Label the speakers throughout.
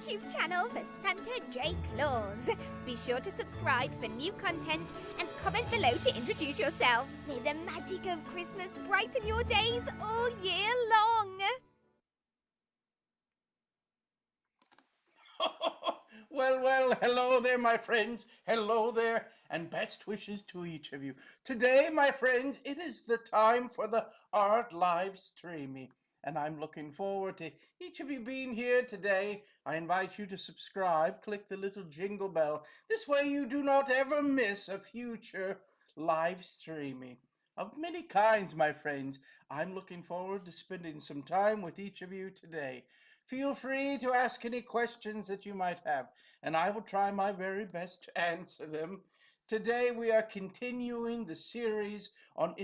Speaker 1: YouTube channel for Santa J Claus. Be sure to subscribe for new content and comment below to introduce yourself. May the magic of Christmas brighten your days all year long.
Speaker 2: Well, hello there, my friends. Hello there, and best wishes to each of you. Today, my friends, it is the time for the Art Livestreamy, and I'm looking forward to each of you being here today. I invite you to subscribe, click the little jingle bell. This way you do not ever miss a future live streaming of many kinds, my friends. I'm looking forward to spending some time with each of you today. Feel free to ask any questions that you might have, and I will try my very best to answer them. Today we are continuing the series on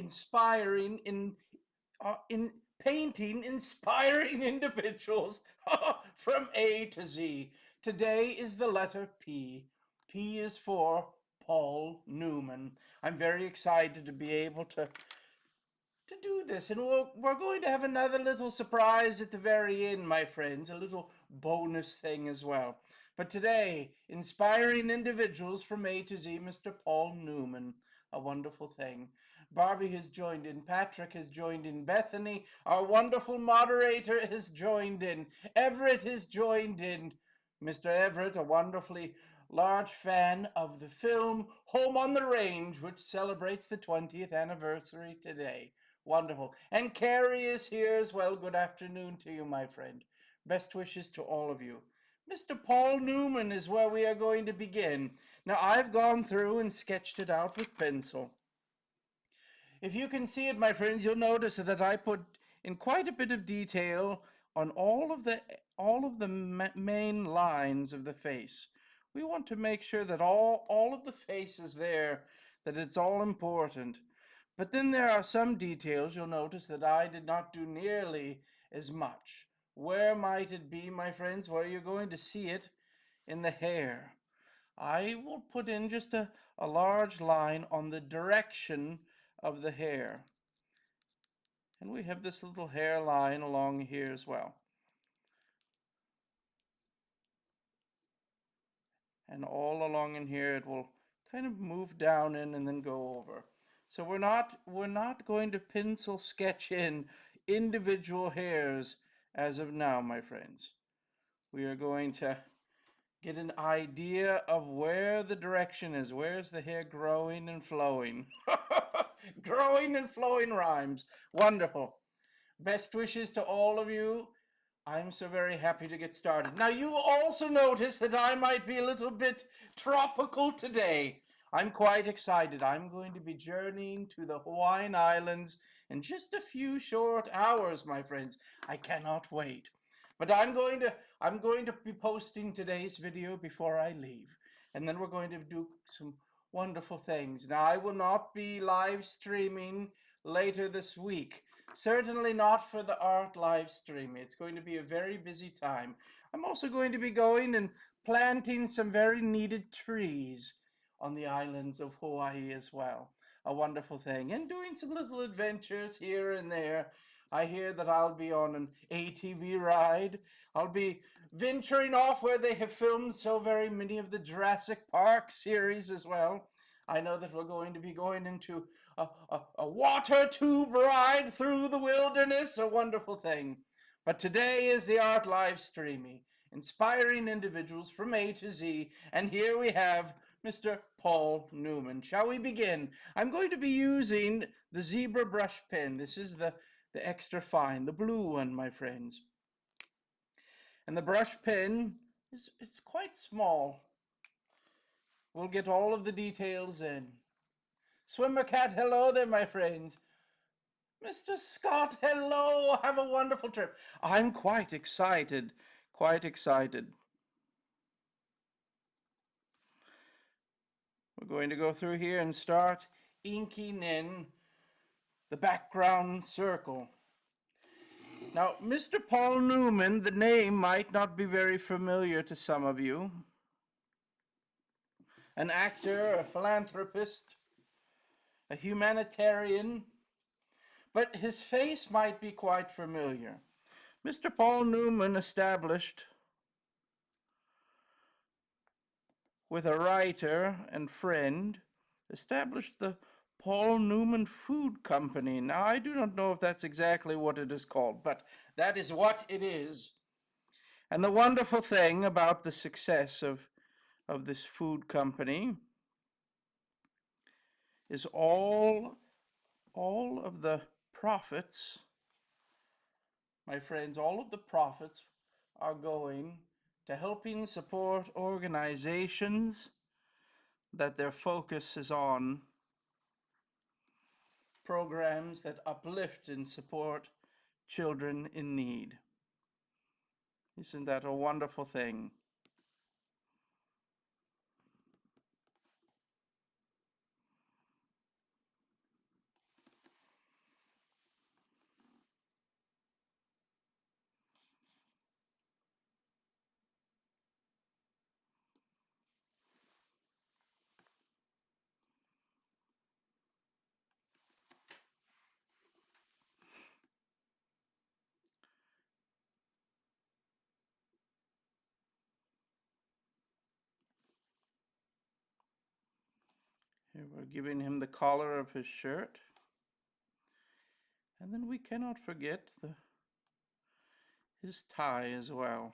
Speaker 2: painting inspiring individuals from A to Z. Today is the letter P. P is for Paul Newman. I'm very excited to be able to do this, and we're going to have another little surprise at the very end, my friends, a little bonus thing as well. But today, inspiring individuals from A to Z, Mr. Paul Newman, a wonderful thing. Barbie has joined in, Patrick has joined in, Bethany, our wonderful moderator, has joined in, Everett has joined in. Mr. Everett, a wonderfully large fan of the film Home on the Range, which celebrates the 20th anniversary today. Wonderful. And Carrie is here as well. Good afternoon to you, my friend. Best wishes to all of you. Mr. Paul Newman is where we are going to begin. Now, I've gone through and sketched it out with pencil. If you can see it, my friends, you'll notice that I put in quite a bit of detail on all of the main lines of the face. We want to make sure that all of the face is there, that it's all important. But then there are some details you'll notice that I did not do nearly as much. Where might it be, my friends? Well, you're going to see it in the hair. I will put in just a large line on the direction of the hair. And we have this little hairline along here as well. And all along in here it will kind of move down in and then go over. So we're not going to pencil sketch in individual hairs as of now, my friends. We are going to get an idea of where the direction is. Where's the hair growing and flowing? Growing and flowing rhymes. Wonderful. Best wishes to all of you. I'm so very happy to get started. Now, you also notice that I might be a little bit tropical today. I'm quite excited. I'm going to be journeying to the Hawaiian Islands in just a few short hours, my friends. I cannot wait. But I'm going to be posting today's video before I leave. And then we're going to do some wonderful things. Now, I will not be live streaming later this week. Certainly not for the art live stream. It's going to be a very busy time. I'm also going to be going and planting some very needed trees on the islands of Hawaii as well. A wonderful thing. And doing some little adventures here and there. I hear that I'll be on an ATV ride. I'll be venturing off where they have filmed so very many of the Jurassic Park series as well. I know that we're going to be going into a water tube ride through the wilderness, a wonderful thing. But today is the Art Live Streamy, inspiring individuals from A to Z, and here we have Mr. Paul Newman. Shall we begin? I'm going to be using the zebra brush pen. This is the extra fine, the blue one, my friends. And the brush pen it's quite small. We'll get all of the details in. Swimmer Cat, hello there, my friends. Mr. Scott, hello. Have a wonderful trip. I'm quite excited, quite excited. We're going to go through here and start inking in the background circle. Now, Mr. Paul Newman, the name might not be very familiar to some of you. An actor, a philanthropist, a humanitarian, but his face might be quite familiar. Mr. Paul Newman established with a writer and friend, established the Paul Newman Food Company. Now, I do not know if that's exactly what it is called, but that is what it is. And the wonderful thing about the success of this food company is all of the profits, my friends, all of the profits are going to helping support organizations that their focus is on programs that uplift and support children in need. Isn't that a wonderful thing? Here we're giving him the collar of his shirt. And then we cannot forget his tie as well.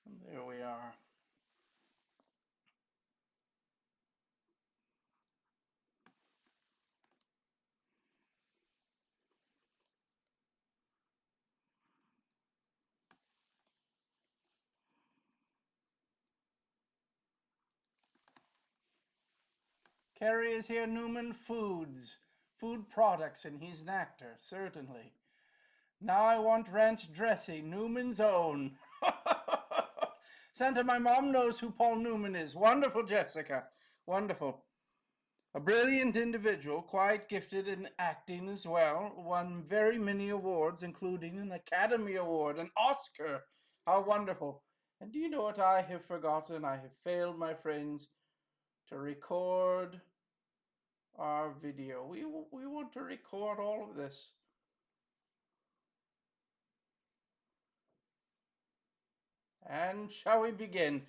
Speaker 2: And there we are. Carrie is here, Newman Foods, food products, and he's an actor, certainly. Now I want ranch dressing, Newman's own. Santa, my mom knows who Paul Newman is. Wonderful, Jessica. Wonderful. A brilliant individual, quite gifted in acting as well. Won very many awards, including an Academy Award, an Oscar. How wonderful. And do you know what I have forgotten? I have failed, my friends, to record our video. We want to record all of this. And shall we begin?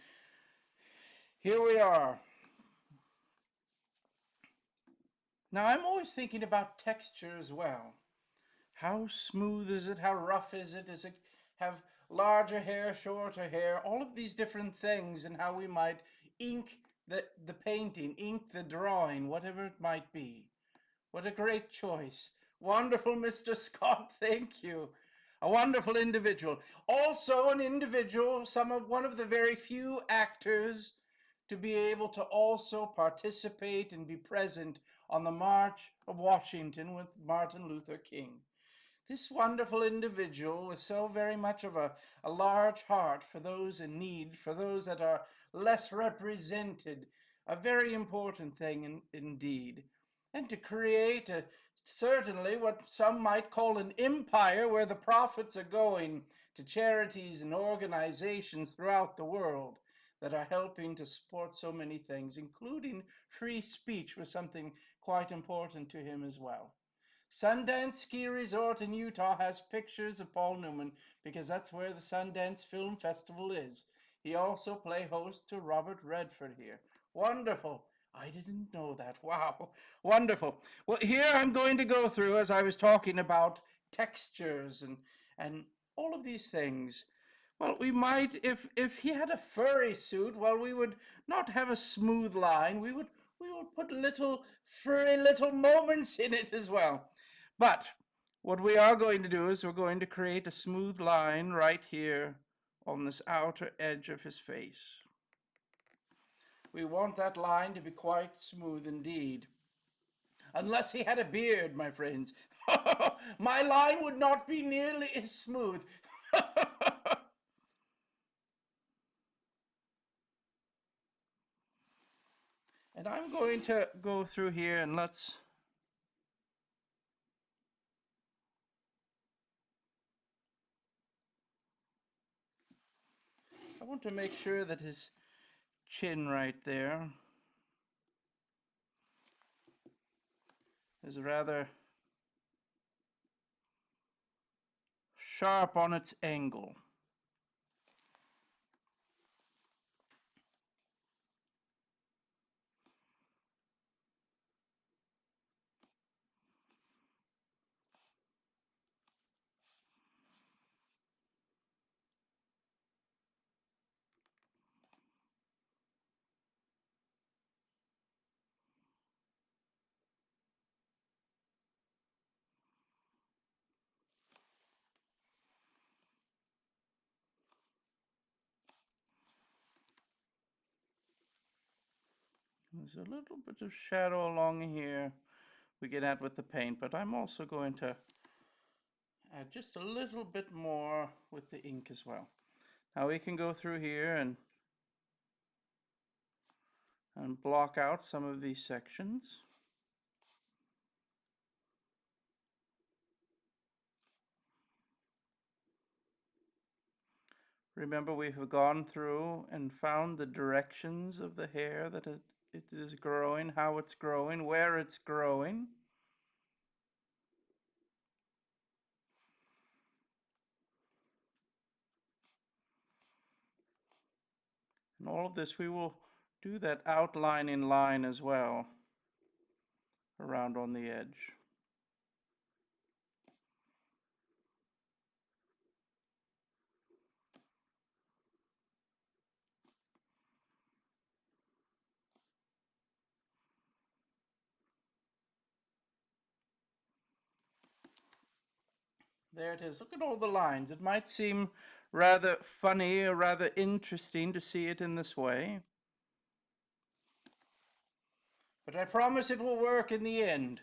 Speaker 2: Here we are. Now, I'm always thinking about texture as well. How smooth is it? How rough is it? Does it have larger hair, shorter hair? All of these different things, and how we might ink the painting, ink the drawing, whatever it might be. What a great choice. Wonderful, Mr. Scott. Thank you. A wonderful individual. Also an individual, one of the very few actors to be able to also participate and be present on the March of Washington with Martin Luther King. This wonderful individual with so very much of a large heart for those in need, for those that are less represented, a very important thing indeed. And to create certainly what some might call an empire where the profits are going to charities and organizations throughout the world that are helping to support so many things, including free speech was something quite important to him as well. Sundance Ski Resort in Utah has pictures of Paul Newman because that's where the Sundance Film Festival is. He also play host to Robert Redford here. Wonderful. I didn't know that. Wow. Wonderful. Well, here I'm going to go through, as I was talking about, textures and all of these things. Well, we might, if he had a furry suit, well, we would not have a smooth line. We would put little furry little moments in it as well. But what we are going to do is we're going to create a smooth line right here on this outer edge of his face. We want that line to be quite smooth indeed. Unless he had a beard, my friends. My line would not be nearly as smooth. And I'm going to go through here and I want to make sure that his chin right there is rather sharp on its angle. There's a little bit of shadow along here we can add with the paint, but I'm also going to add just a little bit more with the ink as well. Now we can go through here and block out some of these sections. Remember, we have gone through and found the directions of the hair that it is growing, how it's growing, where it's growing. And all of this, we will do that outline in line as well, around on the edge. There it is. Look at all the lines. It might seem rather funny or rather interesting to see it in this way, but I promise it will work in the end.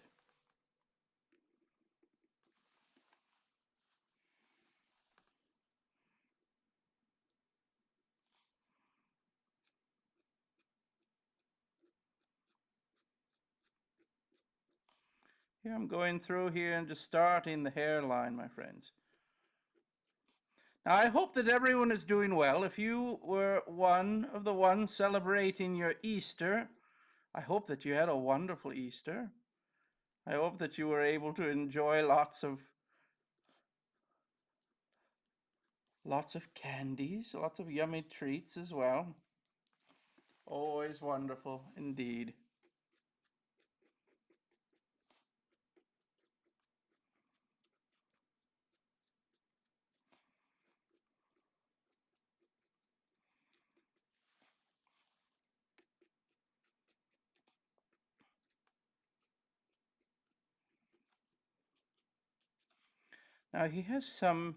Speaker 2: Here I'm going through here and just starting the hairline, my friends. Now, I hope that everyone is doing well. If you were one of the ones celebrating your Easter, I hope that you had a wonderful Easter. I hope that you were able to enjoy lots of candies, lots of yummy treats as well. Always wonderful indeed. Now he has some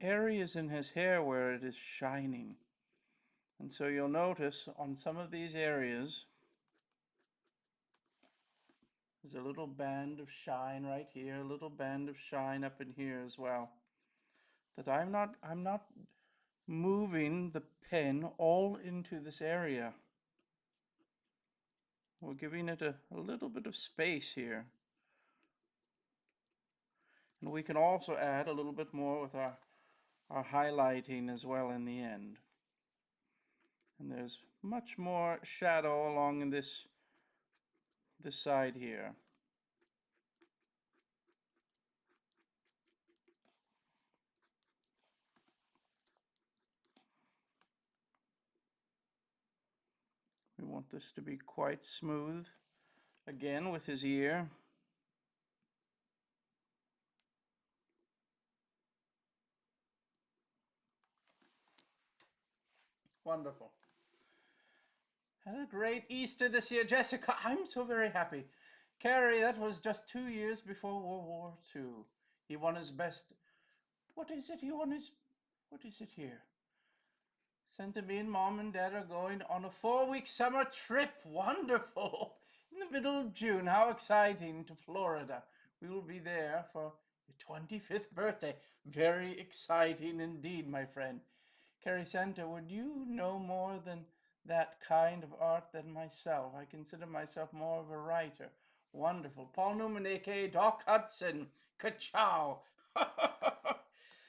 Speaker 2: areas in his hair where it is shining. And so you'll notice on some of these areas, there's a little band of shine right here, a little band of shine up in here as well. That I'm not moving the pen all into this area. We're giving it a little bit of space here. And we can also add a little bit more with our highlighting as well in the end. And there's much more shadow along in this side here. We want this to be quite smooth. Again, with his ear. Wonderful. Had a great Easter this year, Jessica. I'm so very happy. Carrie, that was just 2 years before World War II. He won his best. What is it? He won his. What is it here? Santa me and Mom and Dad are going on a 4-week summer trip. Wonderful. In the middle of June. How exciting, to Florida. We will be there for your 25th birthday. Very exciting indeed, my friend. Carrie Santa, would you know more than that kind of art than myself? I consider myself more of a writer. Wonderful. Paul Newman, a.k.a. Doc Hudson. Ka-chow.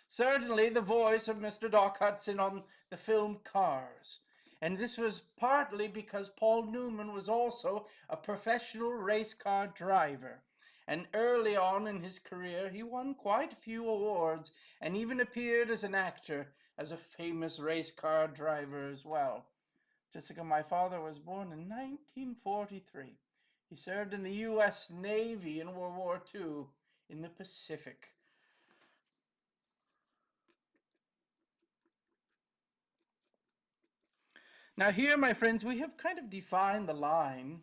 Speaker 2: Certainly the voice of Mr. Doc Hudson on the film Cars. And this was partly because Paul Newman was also a professional race car driver. And early on in his career, he won quite a few awards and even appeared as an actor as a famous race car driver as well. Jessica, my father was born in 1943. He served in the U.S. Navy in World War II in the Pacific. Now here, my friends, we have kind of defined the line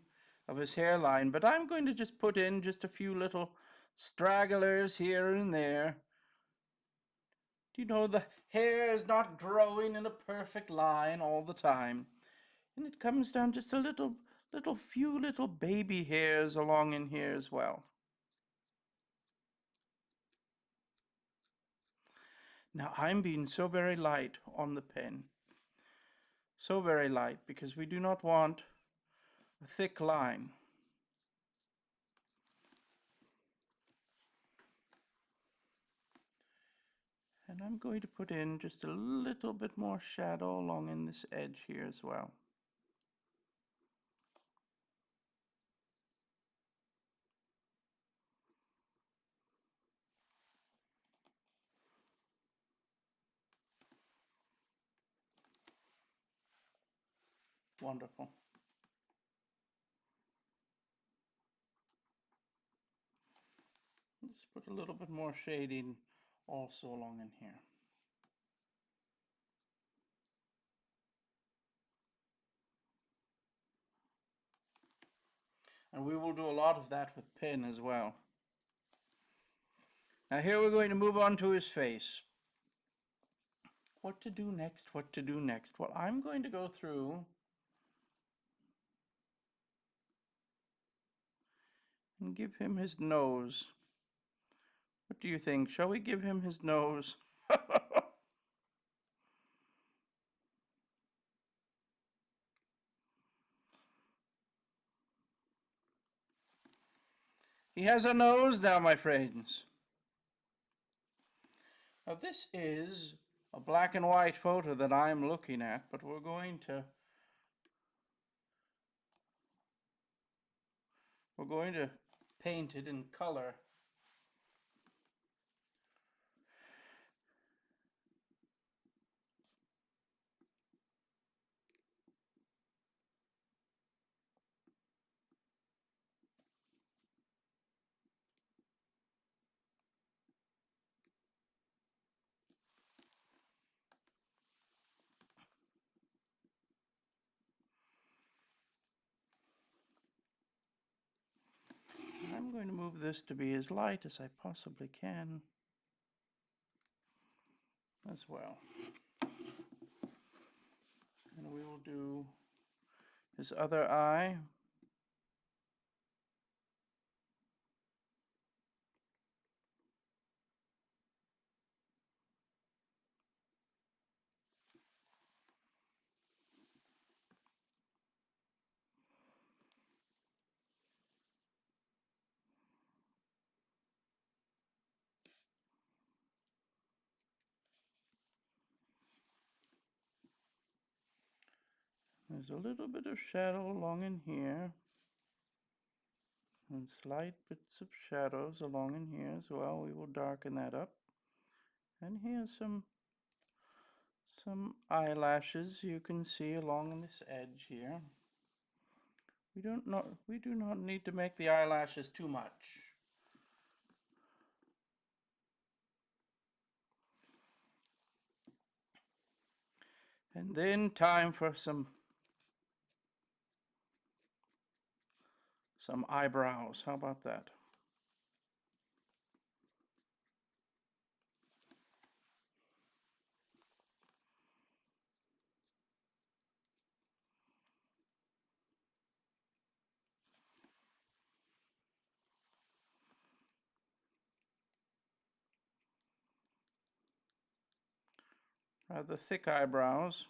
Speaker 2: of his hairline, but I'm going to just put in just a few little stragglers here and there. You know, the hair is not growing in a perfect line all the time. And it comes down just a few little baby hairs along in here as well. Now I'm being so very light on the pen. So very light, because we do not want a thick line. And I'm going to put in just a little bit more shadow along in this edge here as well. Wonderful. Let's put a little bit more shading also along in here. And we will do a lot of that with pen as well. Now here we're going to move on to his face. What to do next? What to do next? Well, I'm going to go through and give him his nose. What do you think? Shall we give him his nose? He has a nose now, my friends. Now this is a black and white photo that I'm looking at, but we're going to paint it in color. I'm going to move this to be as light as I possibly can as well. And we will do his other eye. There's a little bit of shadow along in here, and slight bits of shadows along in here as well. We will darken that up. And here's some eyelashes you can see along this edge here. We do not need to make the eyelashes too much. And then time for some eyebrows. How about that? Rather thick eyebrows.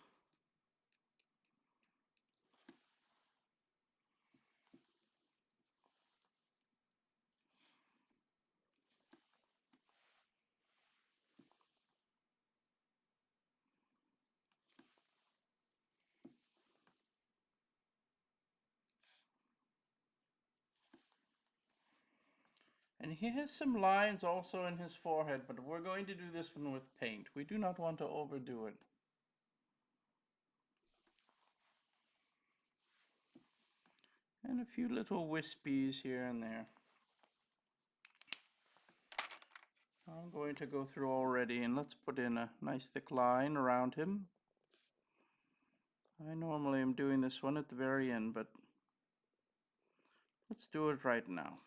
Speaker 2: And he has some lines also in his forehead, but we're going to do this one with paint. We do not want to overdo it. And a few little wispies here and there. I'm going to go through already, and let's put in a nice thick line around him. I normally am doing this one at the very end, but let's do it right now.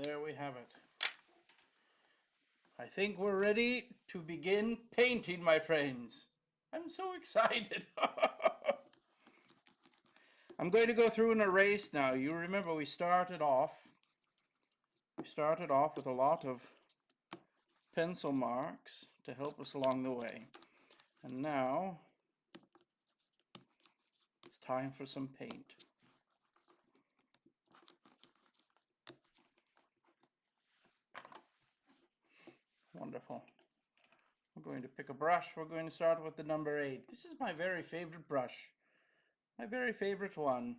Speaker 2: There we have it. I think we're ready to begin painting, my friends. I'm so excited. I'm going to go through and erase now. You remember we started off with a lot of pencil marks to help us along the way. And now it's time for some paint. Wonderful. We're going to pick a brush. We're going to start with the number 8. This is my very favorite brush. My very favorite one.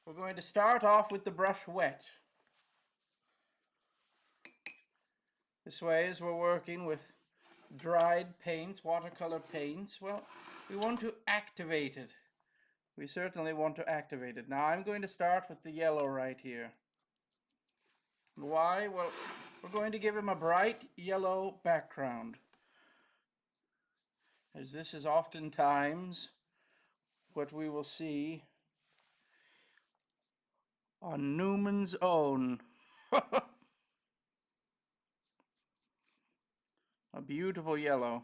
Speaker 2: We're going to start off with the brush wet. This way, as we're working with dried paints, watercolor paints, well, we want to activate it. We certainly want to activate it. Now I'm going to start with the yellow right here. Why? Well, we're going to give him a bright yellow background, as this is oftentimes what we will see on Newman's own. A beautiful yellow.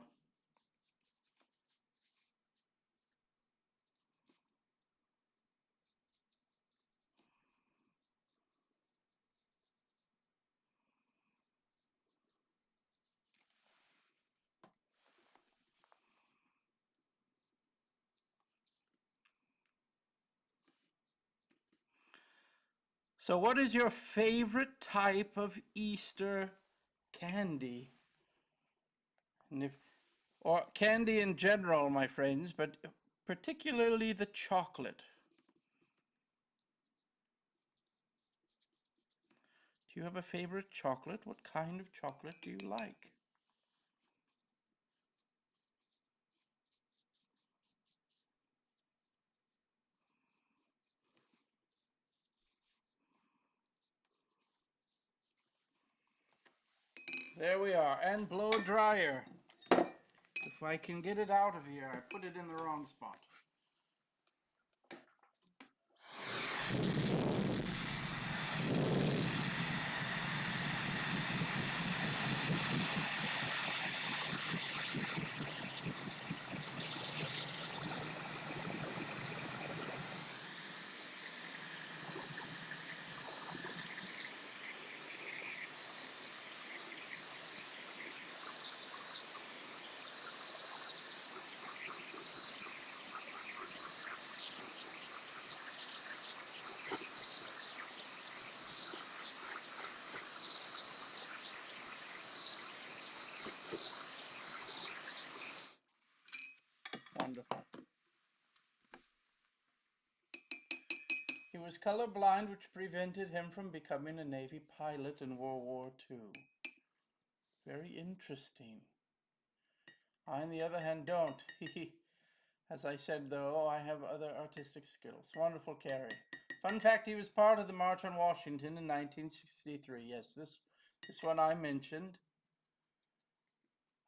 Speaker 2: So what is your favorite type of Easter candy? And or candy in general, my friends, but particularly the chocolate. Do you have a favorite chocolate? What kind of chocolate do you like? There we are, and blow dryer. If I can get it out of here, I put it in the wrong spot. Wonderful. He was colorblind, which prevented him from becoming a Navy pilot in World War II. Very interesting. I, on the other hand, don't. As I said, though, I have other artistic skills. Wonderful, Carrie. Fun fact, he was part of the March on Washington in 1963. Yes, this one I mentioned.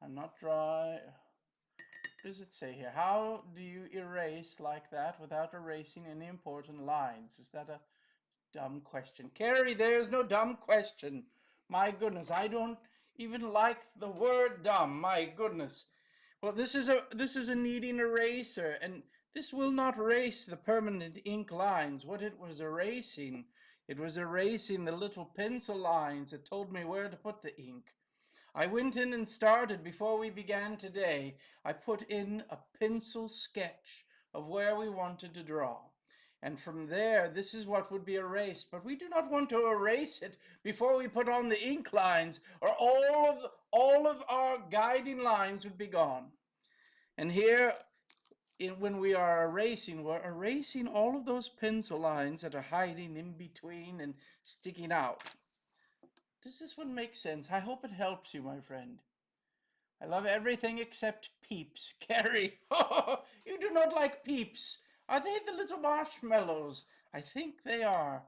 Speaker 2: I'm not dry. What does it say here? How do you erase like that without erasing any important lines? Is that a dumb question? Carrie, there's no dumb question. My goodness, I don't even like the word dumb. My goodness. Well, this is a kneading eraser, and this will not erase the permanent ink lines. What it was erasing the little pencil lines that told me where to put the ink. I went in and started before we began today. I put in a pencil sketch of where we wanted to draw. And from there, this is what would be erased. But we do not want to erase it before we put on the ink lines, or all of our guiding lines would be gone. And here, when we are erasing, we're erasing all of those pencil lines that are hiding in between and sticking out. Does this one make sense? I hope it helps you, my friend. I love everything except Peeps. Carrie, you do not like Peeps. Are they the little marshmallows? I think they are.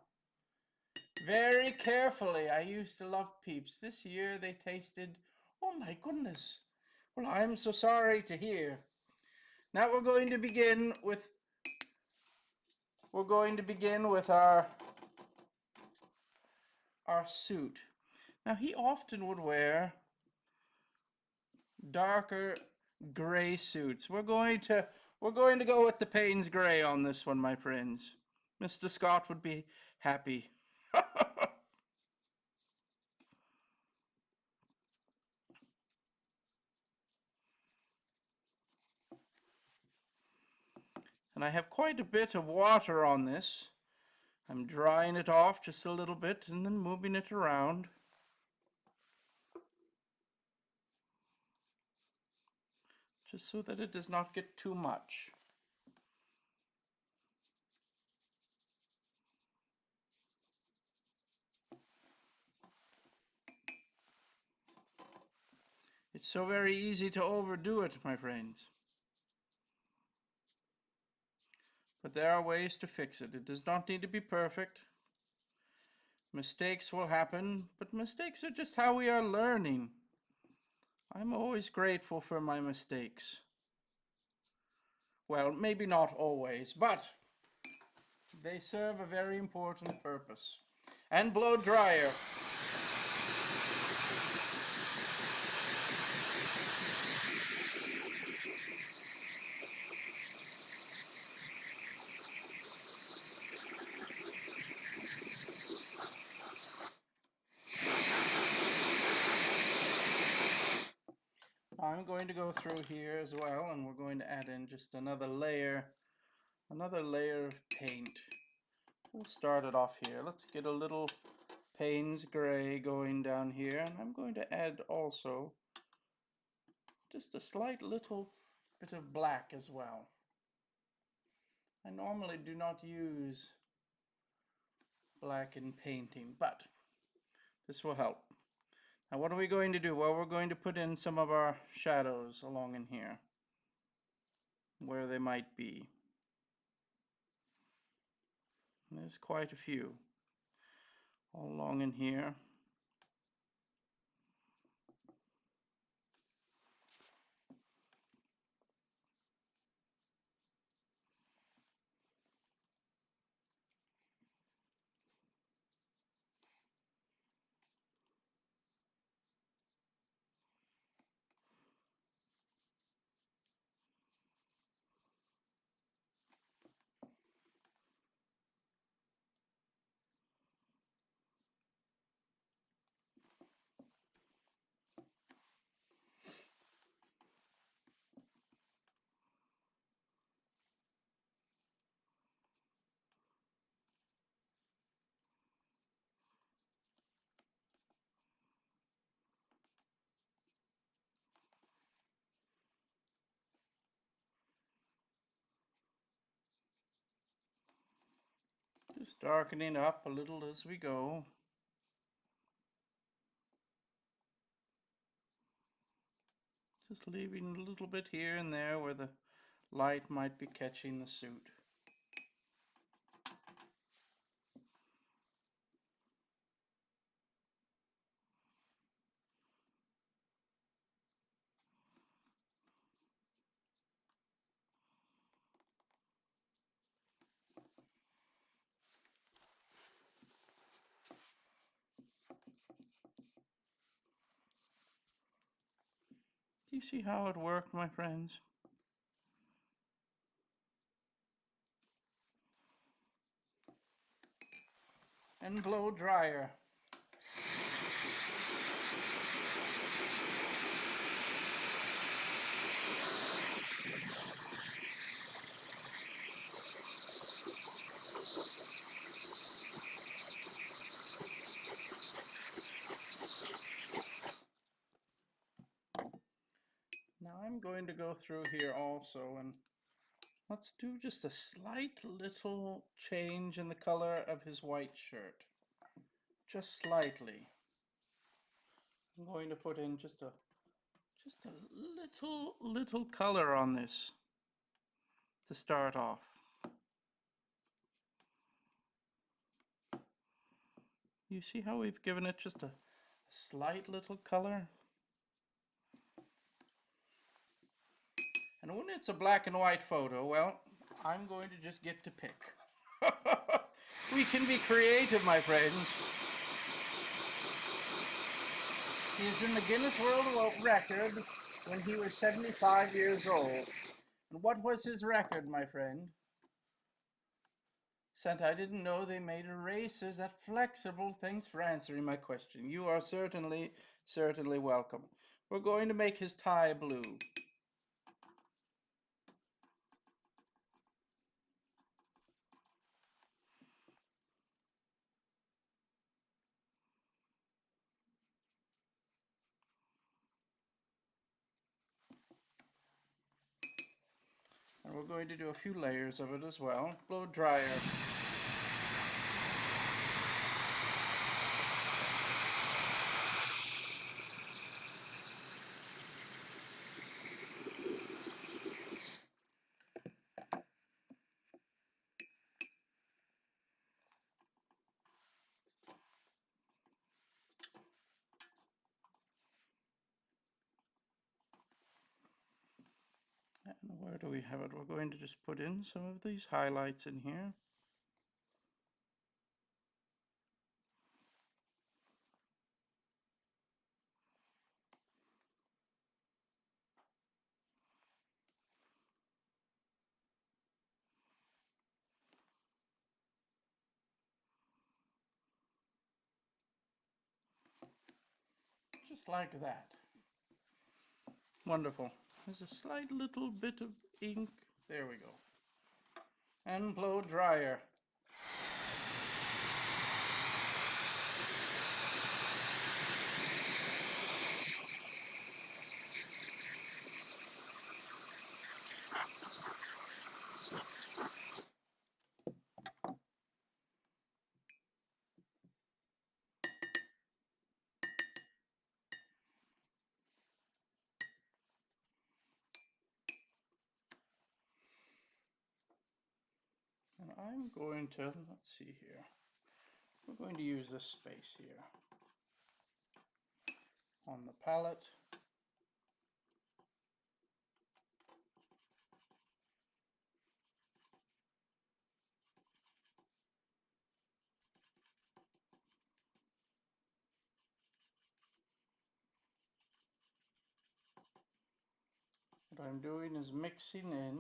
Speaker 2: Very carefully. I used to love Peeps. This year they tasted, oh my goodness. Well, I'm so sorry to hear. Now we're going to begin with our suit. Now he often would wear darker gray suits. We're going to go with the Payne's gray on this one, my friends. Mr. Scott would be happy. And I have quite a bit of water on this. I'm drying it off just a little bit and then moving it around. Just so that it does not get too much. It's so very easy to overdo it, my friends. But there are ways to fix it. It does not need to be perfect. Mistakes will happen, but mistakes are just how we are learning. I'm always grateful for my mistakes. Well, maybe not always, but they serve a very important purpose. And blow dryer. I'm going to go through here as well, and we're going to add in just another layer of paint. We'll start it off here. Let's get a little Payne's gray going down here, and I'm going to add also just a slight little bit of black as well. I normally do not use black in painting, but this will help. Now what are we going to do? Well, we're going to put in some of our shadows along in here, where they might be. There's quite a few all along in here. Just darkening up a little as we go. Just leaving a little bit here and there where the light might be catching the suit. Do you see how it worked, my friends? And blow dryer. go through here also, and let's do just a slight little change in the color of his white shirt. Just slightly. I'm going to put in just a little color on this to start off. You see how we've given it just a slight little color? And when it's a black and white photo, well, I'm going to just get to pick. We can be creative, my friends. He is in the Guinness World Record when he was 75 years old. And what was his record, my friend? Santa, I didn't know they made erasers that flexible. Thanks for answering my question. You are certainly welcome. We're going to make his tie blue. And we're going to do a few layers of it as well. Blow dryer. And where do we have it? We're going to just put in some of these highlights in here. Just like that. Wonderful. There's a slight little bit of ink. There we go. And blow dryer. And I'm going to, let's see here. We're going to use this space here on the palette. What I'm doing is mixing in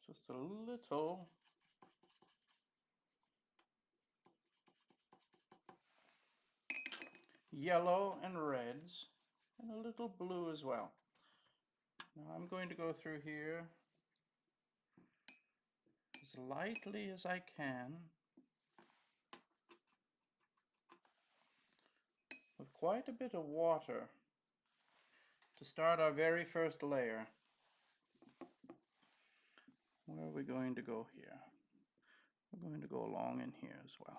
Speaker 2: just a little yellow and reds and a little blue as well. Now I'm going to go through here as lightly as I can with quite a bit of water to start our very first layer. Where are we going to go here? We're going to go along in here as well.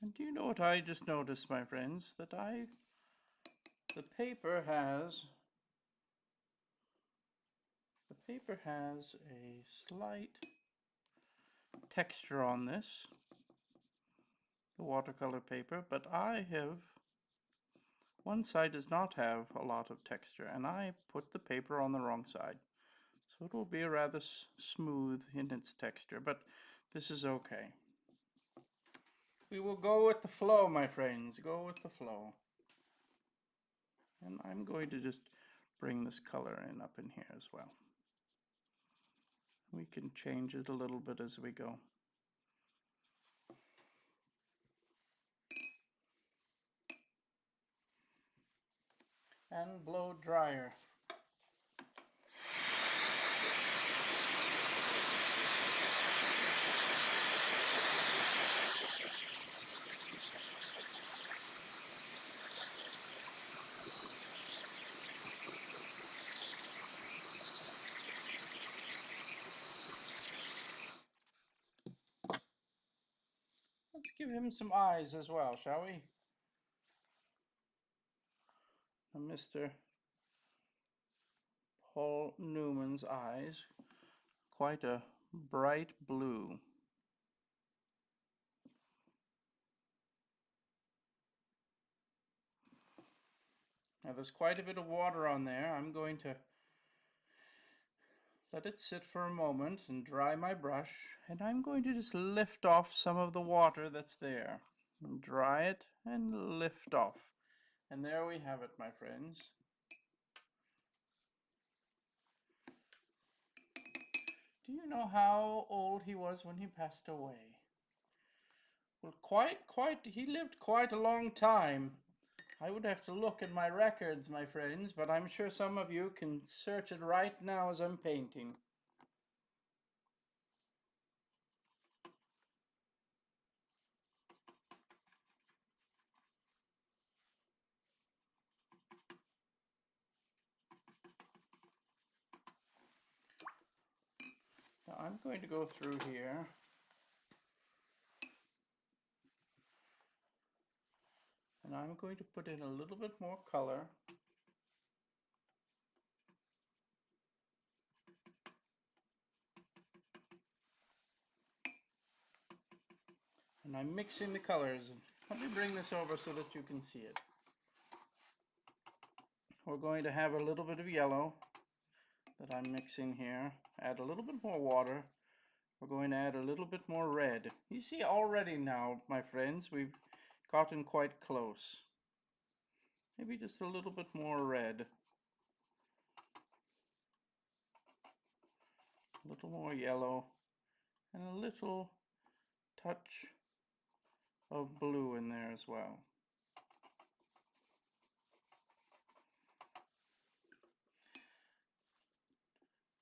Speaker 2: And do you know what I just noticed, my friends? That the paper has a slight texture on this, the watercolor paper, but I have one side does not have a lot of texture, and I put the paper on the wrong side. So it will be rather smooth in its texture, but this is okay. We will go with the flow, my friends. Go with the flow. And I'm going to just bring this color in up in here as well. We can change it a little bit as we go. And blow dryer. Let's give him some eyes as well, shall we? Mr. Paul Newman's eyes, quite a bright blue. Now there's quite a bit of water on there. I'm going to let it sit for a moment and dry my brush, and I'm going to just lift off some of the water that's there. And dry it and lift off. And there we have it, my friends. Do you know how old he was when he passed away? Well, he lived quite a long time. I would have to look at my records, my friends, but I'm sure some of you can search it right now as I'm painting. Now I'm going to go through here. And I'm going to put in a little bit more color. And I'm mixing the colors. Let me bring this over so that you can see it. We're going to have a little bit of yellow that I'm mixing here. Add a little bit more water. We're going to add a little bit more red. You see already now, my friends, we've gotten quite close. Maybe just a little bit more red. A little more yellow. And a little touch of blue in there as well.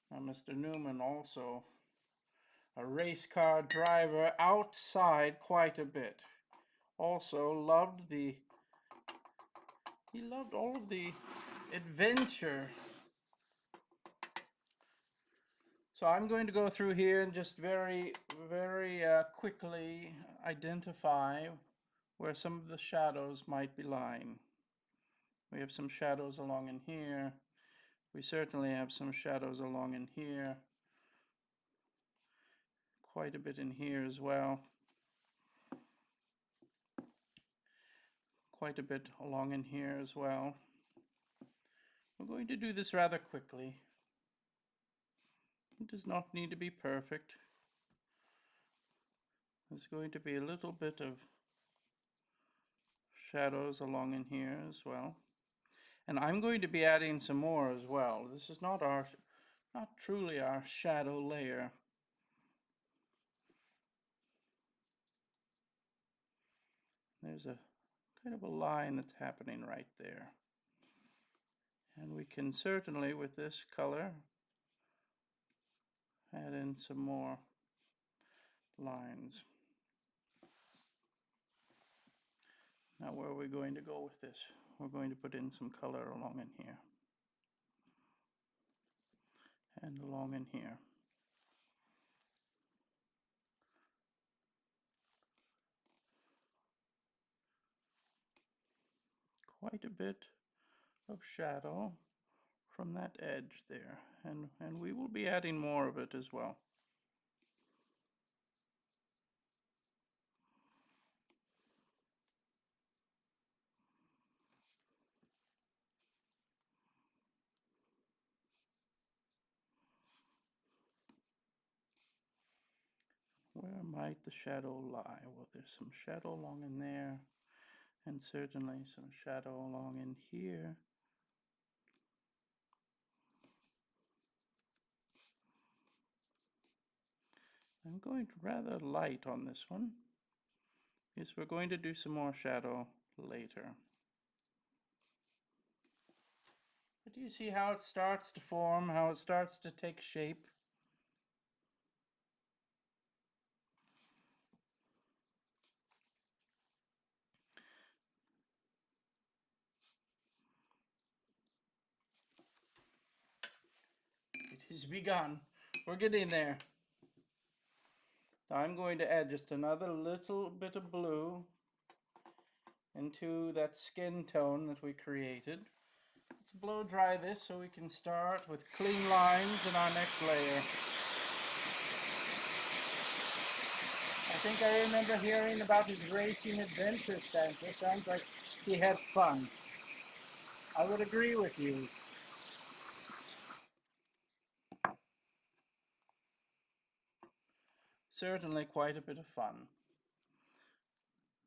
Speaker 2: Now Mr. Newman, also a race car driver, outside quite a bit. Also he loved all of the adventure. So I'm going to go through here and just very quickly identify where some of the shadows might be lying. We have some shadows along in here. We certainly have some shadows along in here. Quite a bit in here as well. Quite a bit along in here as well. We're going to do this rather quickly. It does not need to be perfect. There's going to be a little bit of shadows along in here as well. And I'm going to be adding some more as well. This is not truly our shadow layer. There's a kind of a line that's happening right there. And we can certainly, with this color, add in some more lines. Now where are we going to go with this? We're going to put in some color along in here. And along in here. Quite a bit of shadow from that edge there, and we will be adding more of it as well. might the shadow lie? Well, there's some shadow along in there, and certainly some shadow along in here. I'm going rather light on this one, because we're going to do some more shadow later. But do you see how it starts to form, how it starts to take shape? It has begun. We're getting there. I'm going to add just another little bit of blue into that skin tone that we created. Let's blow dry this so we can start with clean lines in our next layer. I think I remember hearing about his racing adventure, Santa. Sounds like he had fun. I would agree with you. Certainly quite a bit of fun.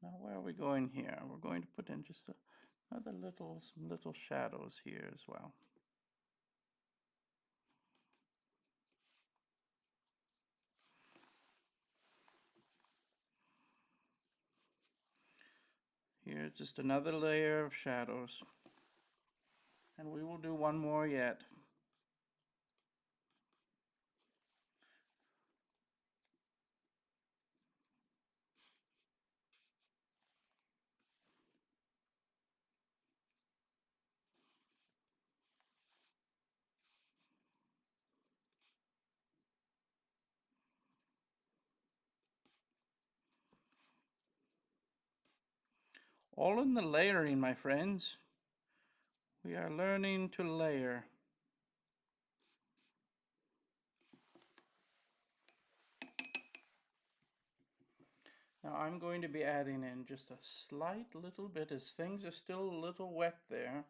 Speaker 2: Now where are we going here? We're going to put in just another some little shadows here as well. Here's just another layer of shadows. And we will do one more yet. All in the layering, my friends. We are learning to layer. Now I'm going to be adding in just a slight little bit, as things are still a little wet there.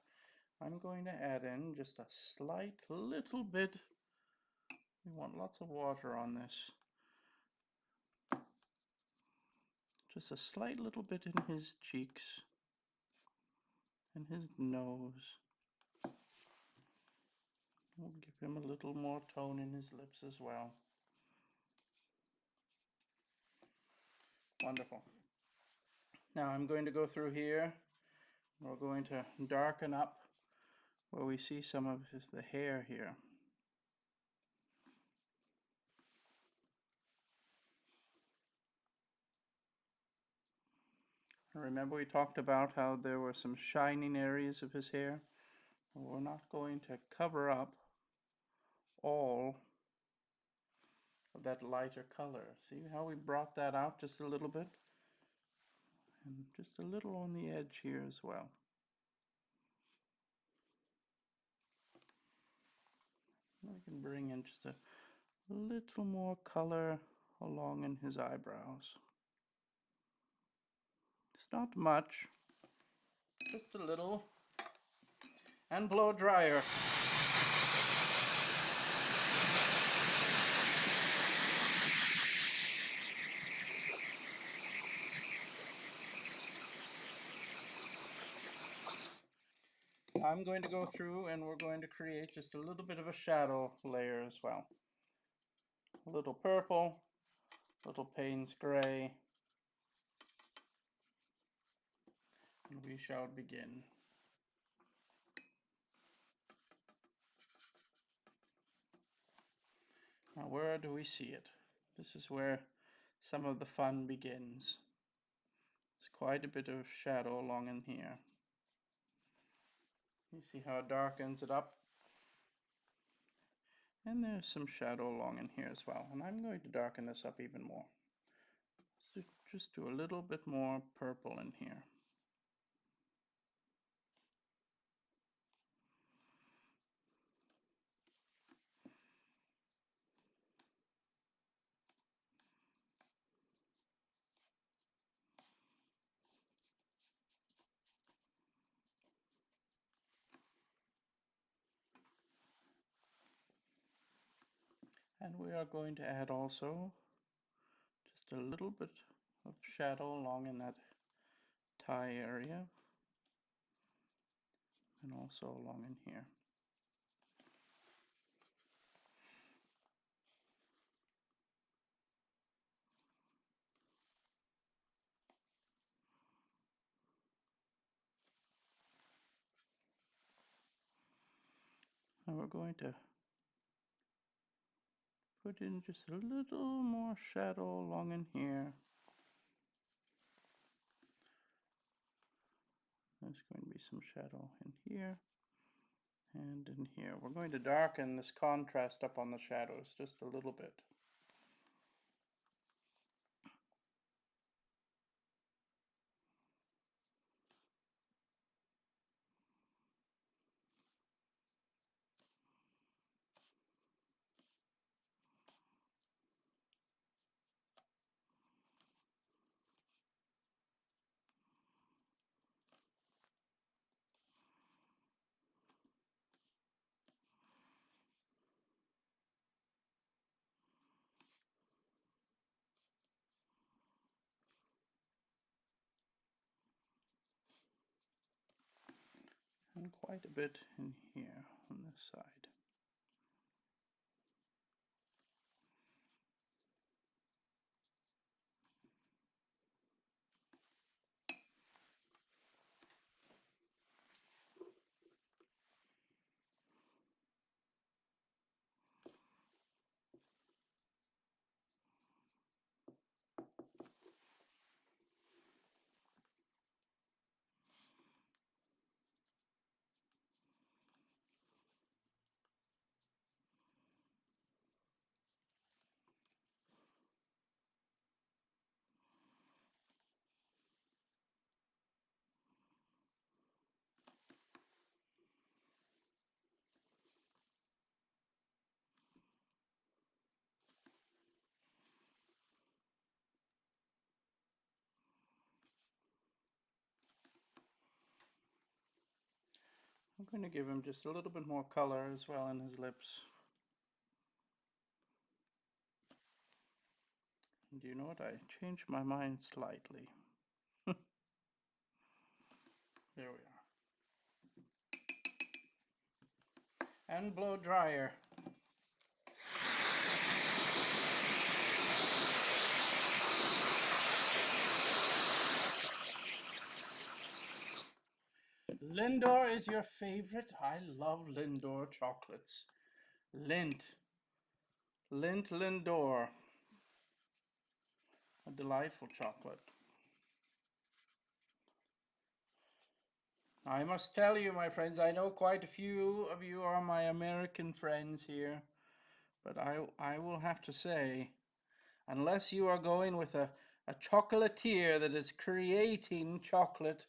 Speaker 2: I'm going to add in just a slight little bit. We want lots of water on this. Just a slight little bit in his cheeks and his nose. We'll give him a little more tone in his lips as well. Wonderful. Now I'm going to go through here. We're going to darken up where we see some of the hair here. Remember we talked about how there were some shining areas of his hair? We're not going to cover up all of that lighter color. See how we brought that out just a little bit? And just a little on the edge here as well. We can bring in just a little more color along in his eyebrows. It's not much, just a little. And blow dryer. I'm going to go through and we're going to create just a little bit of a shadow layer as well. A little purple, a little Payne's gray, and we shall begin. Now where do we see it? This is where some of the fun begins. There's quite a bit of shadow along in here. You see how it darkens it up? And there's some shadow along in here as well. And I'm going to darken this up even more. So just do a little bit more purple in here. And we are going to add also Just a little bit of shadow along in that tie area, and also along in here. And we're going to put in just a little more shadow along in here. There's going to be some shadow in here and in here. We're going to darken this contrast up on the shadows just a little bit. And quite a bit in here on this side. I'm going to give him just a little bit more color as well in his lips. And you know what? I changed my mind slightly. There we are. And blow dryer. Lindor is your favorite? I love Lindor chocolates. Lindt Lindor. A delightful chocolate. I must tell you, my friends, I know quite a few of you are my American friends here, but I will have to say, unless you are going with a chocolatier that is creating chocolate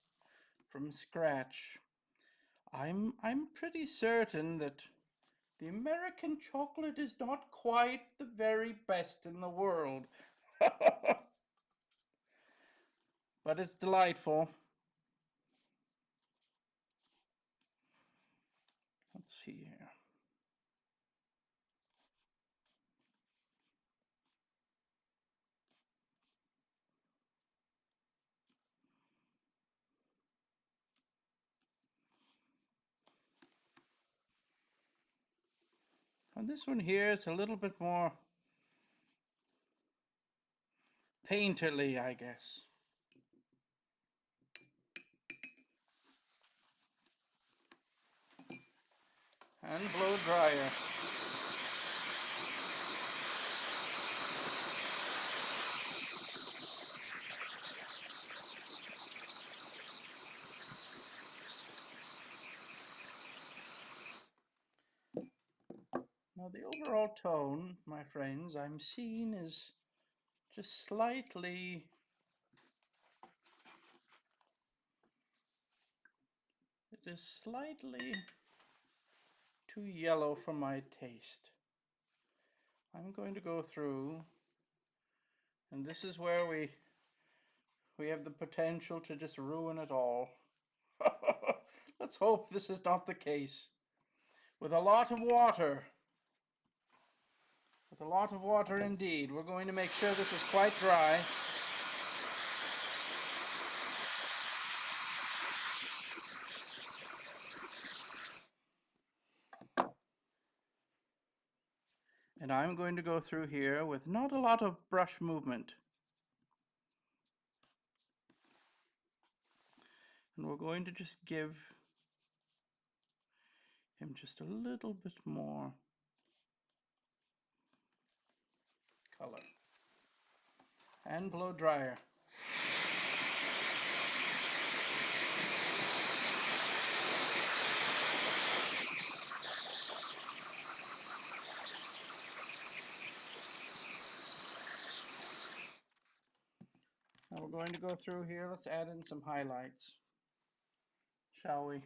Speaker 2: from scratch, I'm pretty certain that the American chocolate is not quite the very best in the world. But it's delightful. Let's see here. And this one here is a little bit more painterly, I guess. And blow dryer. Now the overall tone, my friends, I'm seeing is just slightly it is slightly too yellow for my taste. I'm going to go through, and this is where we have the potential to just ruin it all. Let's hope this is not the case. With a lot of water, a with a lot of water indeed. We're going to make sure this is quite dry. And I'm going to go through here with not a lot of brush movement. And we're going to just give him just a little bit more color. And blow dryer. Now we're going to go through here. Let's add in some highlights, shall we?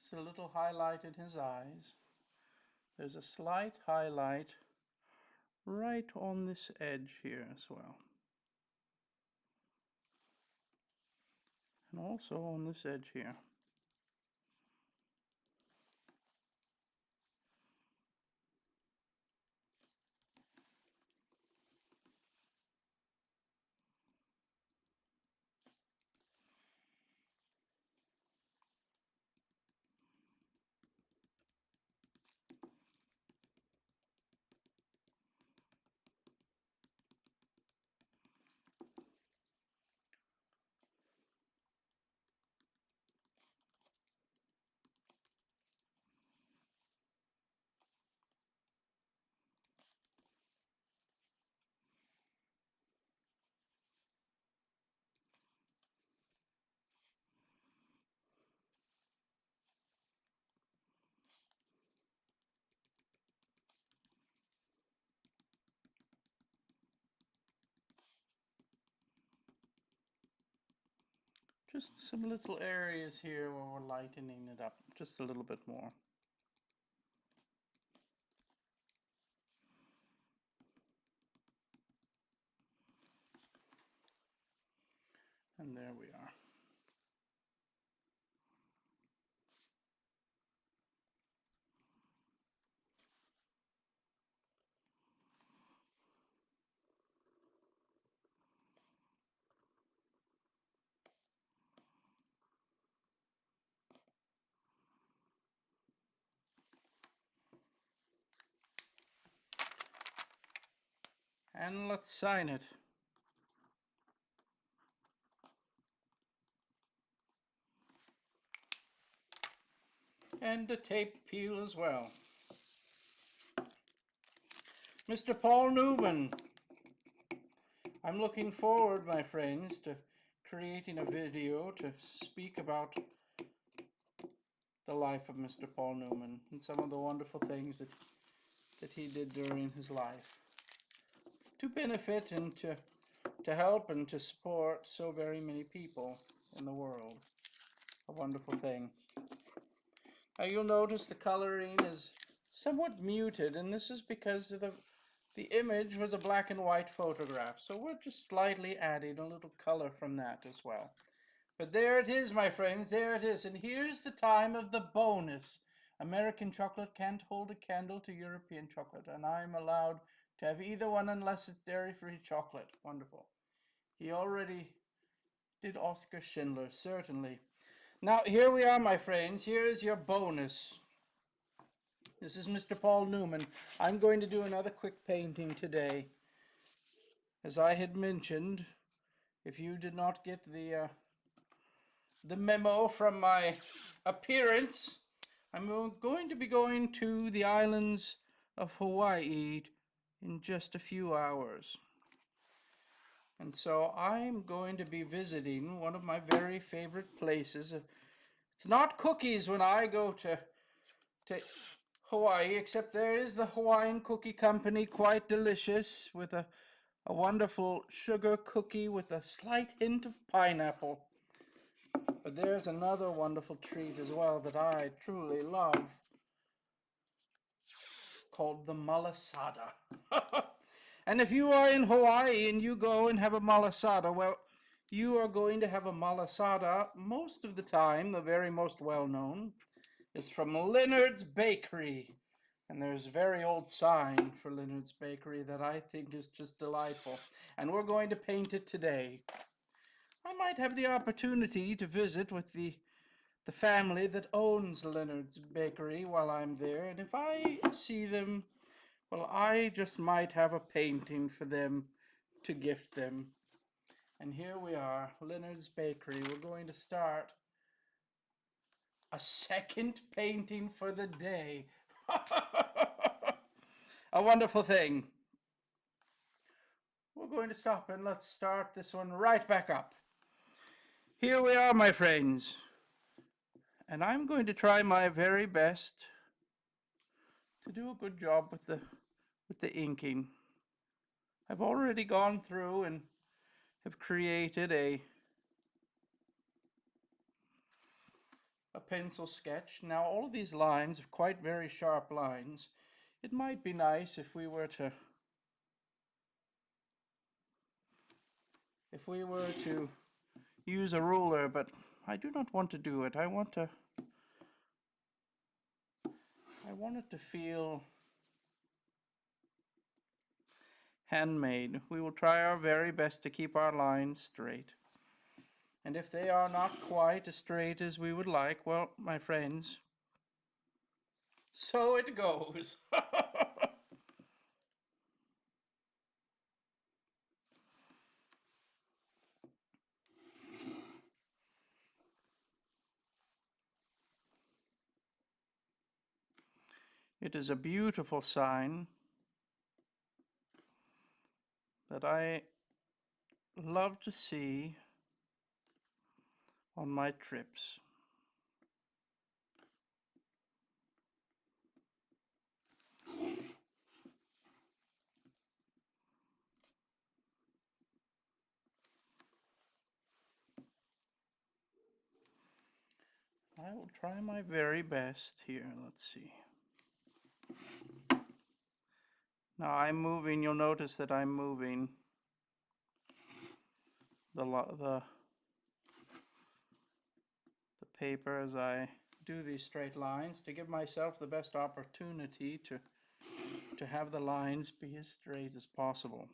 Speaker 2: Just a little highlight in his eyes. There's a slight highlight right on this edge here as well. And also on this edge here. Just some little areas here where we're lightening it up just a little bit more. And there we are. And let's sign it. And the tape peel as well. Mr. Paul Newman, I'm looking forward, my friends, to creating a video to speak about the life of Mr. Paul Newman and some of the wonderful things that he did during his life to benefit and to help and to support so very many people in the world. A wonderful thing. Now you'll notice the coloring is somewhat muted, and this is because the image was a black and white photograph, so we're just slightly adding a little color from that as well. But there it is, my friends, there it is. And here's the time of the bonus. American chocolate can't hold a candle to European chocolate, and I'm allowed to have either one unless it's dairy-free chocolate. Wonderful. He already did Oscar Schindler, certainly. Now, here we are, my friends. Here is your bonus. This is Mr. Paul Newman. I'm going to do another quick painting today. As I had mentioned, if you did not get the memo from my appearance, I'm going to be going to the islands of Hawaii in just a few hours. And so I'm going to be visiting one of my very favorite places. It's not cookies when I go to Hawaii, except there is the Hawaiian Cookie Company, quite delicious, with a wonderful sugar cookie with a slight hint of pineapple. But there's another wonderful treat as well that I truly love, called the malasada. And if you are in Hawaii and you go and have a malasada, well, You are going to have a malasada most of the time. The very most well-known is from Leonard's Bakery. And there's a very old sign for Leonard's Bakery that I think is just delightful. And we're going to paint it today. I might have the opportunity to visit with the family that owns Leonard's Bakery while I'm there. And if I see them, well, I just might have a painting for them to gift them. And here we are, Leonard's Bakery. We're going to start a second painting for the day. A wonderful thing. We're going to stop and let's start this one right back up. Here we are, my friends. And I'm going to try my very best to do a good job with the inking. I've already gone through and have created a pencil sketch. Now all of these lines are quite very sharp lines. It might be nice if we were to use a ruler, but I do not want to do it. I want it to feel handmade. We will try our very best to keep our lines straight. And if they are not quite as straight as we would like, well, my friends, so it goes. It is a beautiful sign that I love to see on my trips. I will try my very best here. Let's see. Now I'm moving. You'll notice that I'm moving the paper as I do these straight lines to give myself the best opportunity to have the lines be as straight as possible.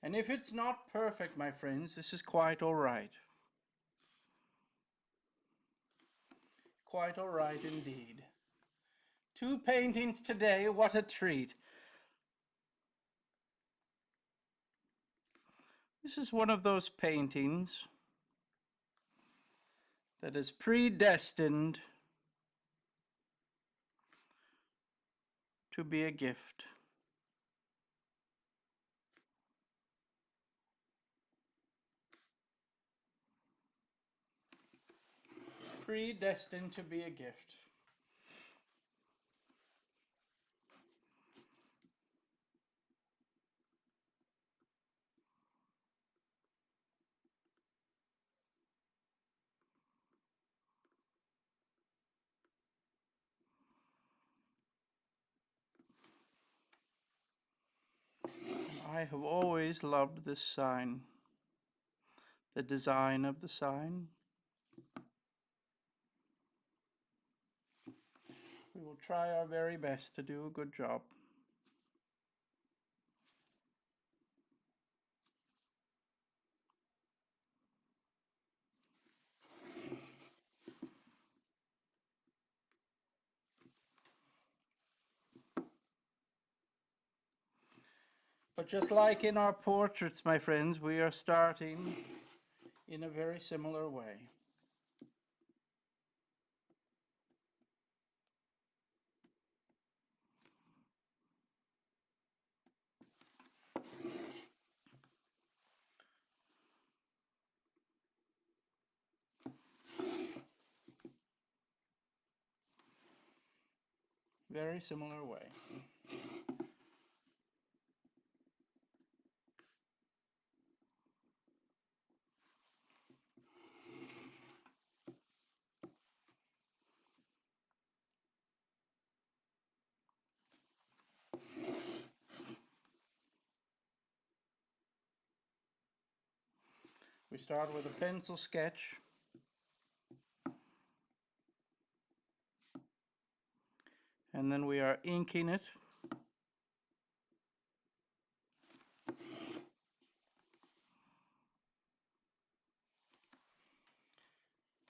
Speaker 2: And if it's not perfect, my friends, this is quite all right. Quite all right indeed. 2 paintings today, what a treat. This is one of those paintings that is predestined to be a gift. Predestined to be a gift. I have always loved this sign, the design of the sign. We will try our very best to do a good job. But just like in our portraits, my friends, we are starting in a very similar way. Very similar way. We start with a pencil sketch. And then we are inking it.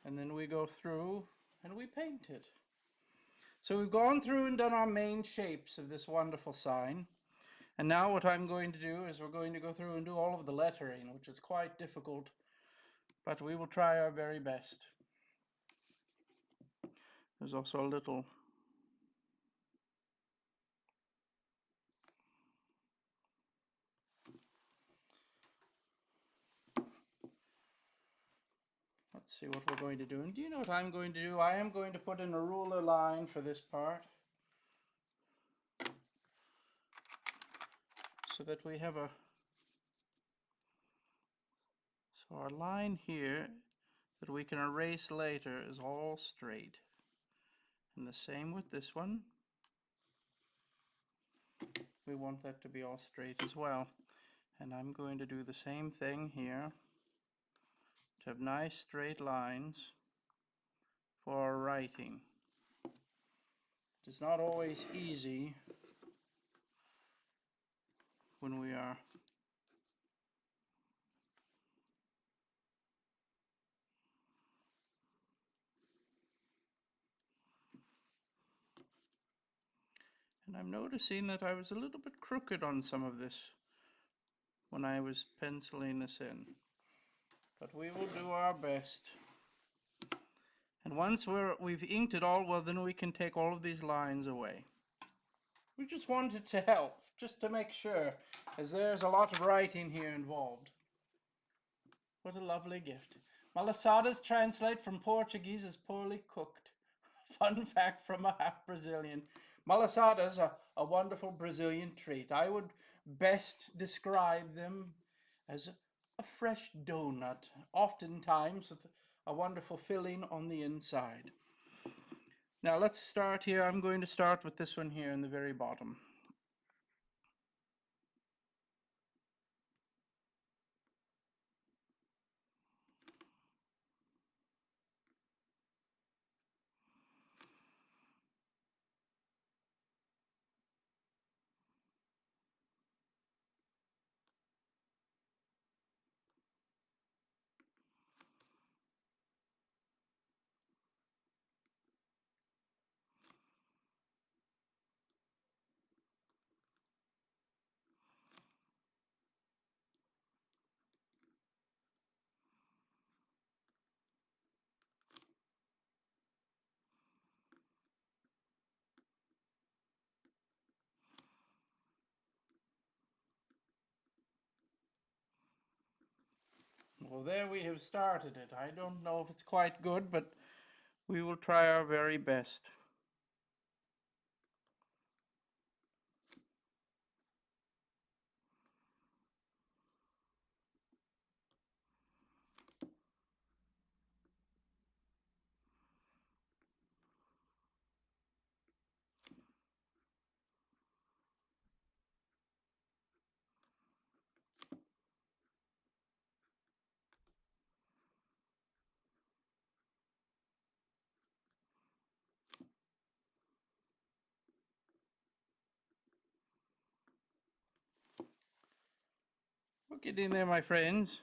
Speaker 2: And then we go through and we paint it. So we've gone through and done our main shapes of this wonderful sign. And now what I'm going to do is we're going to go through and do all of the lettering, which is quite difficult, but we will try our very best. There's also a little let's see what we're going to do. And do you know what I'm going to do? I am going to put in a ruler line for this part so that we have a, so our line here that we can erase later is all straight. And the same with this one. We want that to be all straight as well. And I'm going to do the same thing here to have nice straight lines for our writing. It's not always easy when we are and I'm noticing that I was a little bit crooked on some of this when I was penciling this in. But we will do our best. And once we've inked it all, well, then we can take all of these lines away. We just wanted to help, just to make sure, as there's a lot of writing here involved. What a lovely gift. Malasadas translate from Portuguese as poorly cooked. Fun fact from a half Brazilian. Malasadas are a wonderful Brazilian treat. I would best describe them as a fresh donut, oftentimes with a wonderful filling on the inside. Now let's start here. I'm going to start with this one here in the very bottom. Well, there we have started it. I don't know if it's quite good, but we will try our very best. We're getting there, my friends.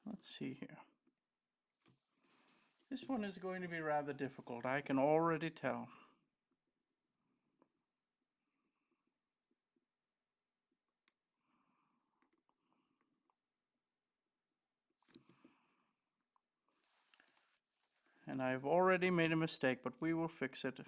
Speaker 2: Let's see here. This one is going to be rather difficult, I can already tell. And I've already made a mistake, but we will fix it.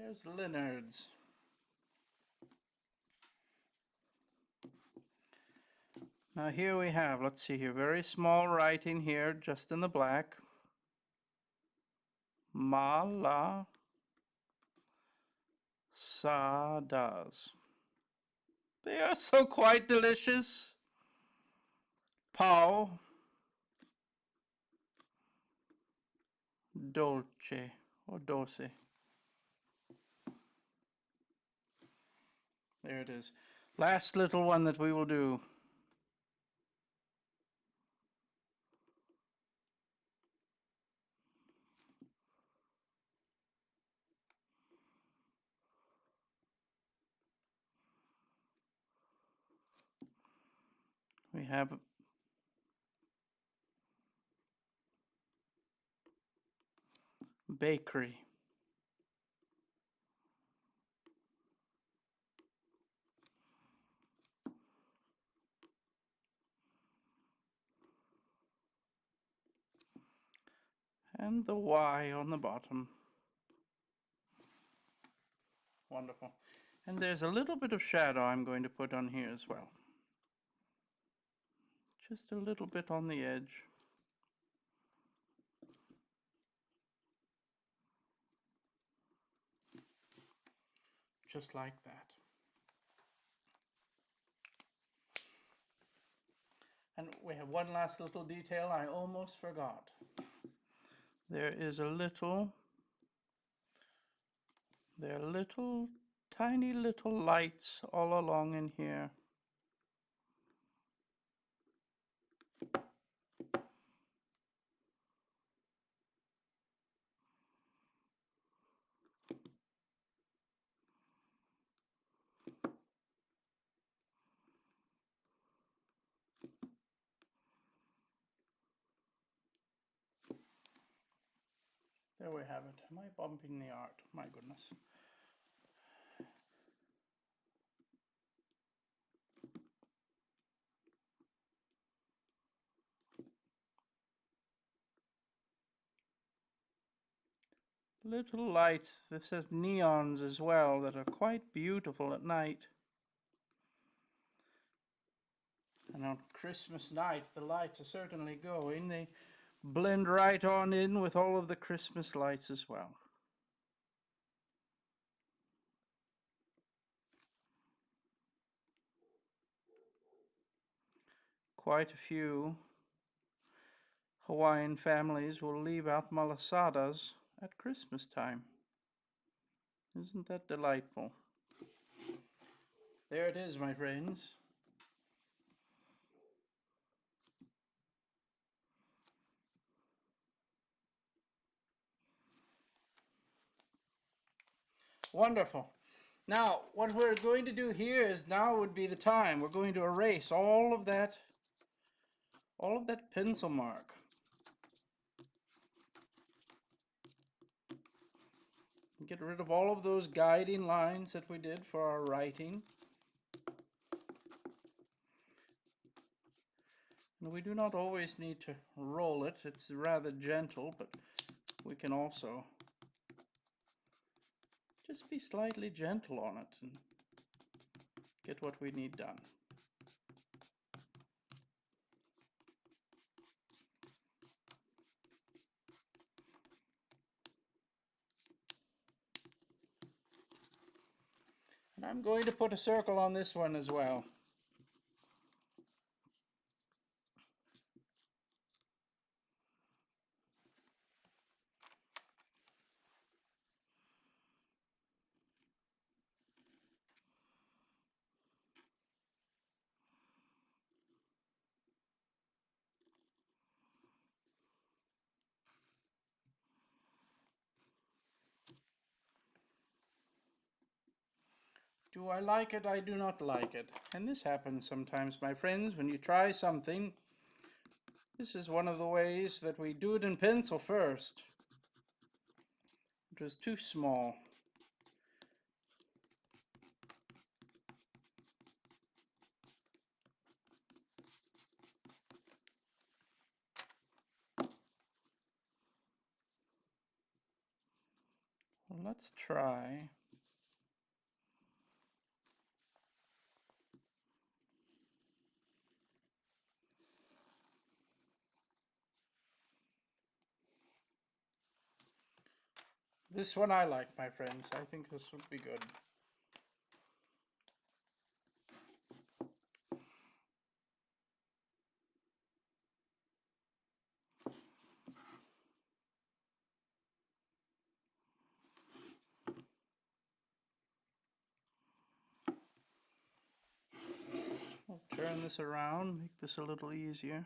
Speaker 2: There's Leonard's. Now here we have, let's see here, very small writing here, just in the black. Malasadas. They are so quite delicious. Pau dolce or doce. There it is. Last little one that we will do. We have bakery. And the Y on the bottom. Wonderful. And there's a little bit of shadow I'm going to put on here as well. Just a little bit on the edge. Just like that. And we have one last little detail I almost forgot. There is a little, there are little, tiny little lights all along in here. There we have it. Am I bumping the art? My goodness. Little lights. This has neons as well that are quite beautiful at night. And on Christmas night, the lights are certainly going. They blend right on in with all of the Christmas lights as well. Quite a few Hawaiian families will leave out malasadas at Christmas time. Isn't that delightful? There it is, my friends. Wonderful. Now, what we're going to do here is now would be the time. We're going to erase all of that pencil mark. Get rid of all of those guiding lines that we did for our writing. And we do not always need to roll it. It's rather gentle, but we can also just be slightly gentle on it and get what we need done. And I'm going to put a circle on this one as well. Do I like it? I do not like it. And this happens sometimes, my friends, when you try something. This is one of the ways that we do it in pencil first. It was too small. Well, let's try this one. I like, my friends. I think this would be good. I'll turn this around, make this a little easier.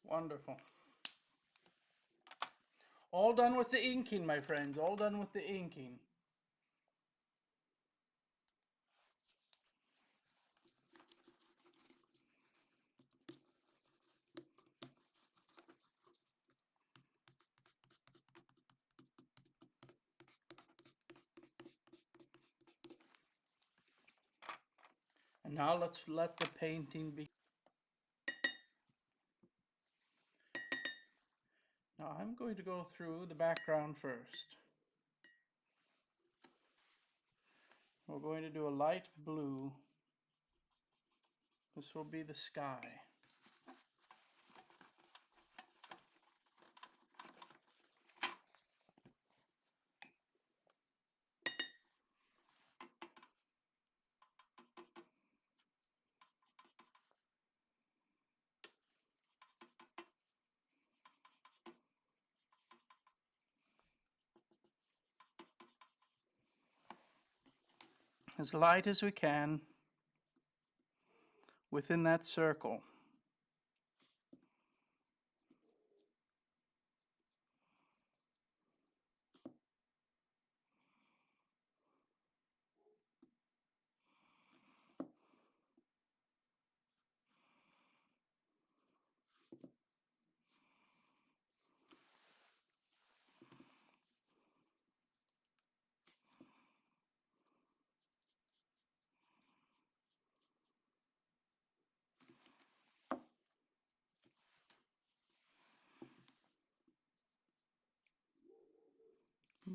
Speaker 2: Wonderful. All done with the inking, my friends. All done with the inking. And now let's let the painting be. Now I'm going to go through the background first. We're going to do a light blue. This will be the sky. As light as we can within that circle.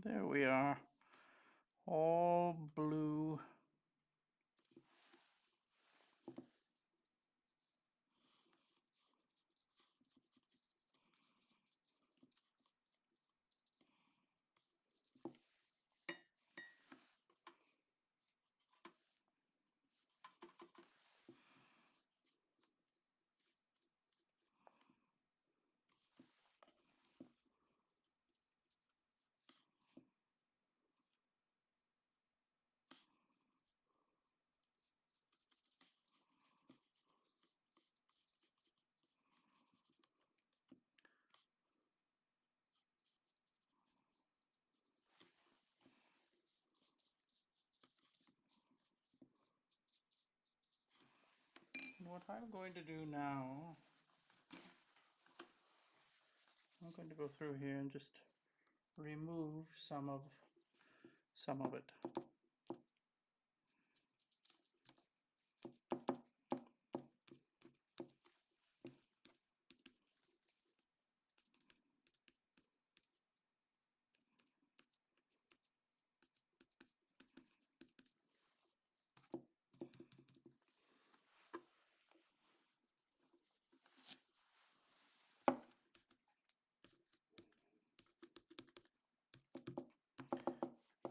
Speaker 2: There we are, all blue. And what I'm going to do now, I'm going to go through here and just remove some of it.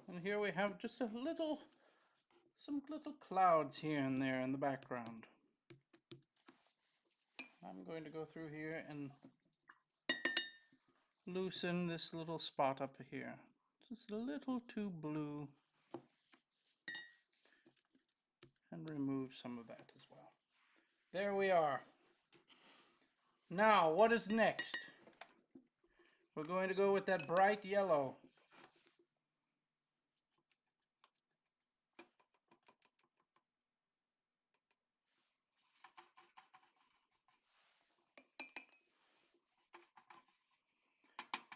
Speaker 2: And here we have just some little clouds here and there in the background. I'm going to go through here and loosen this little spot up here. Just a little too blue. And remove some of that as well. There we are. Now, what is next? We're going to go with that bright yellow.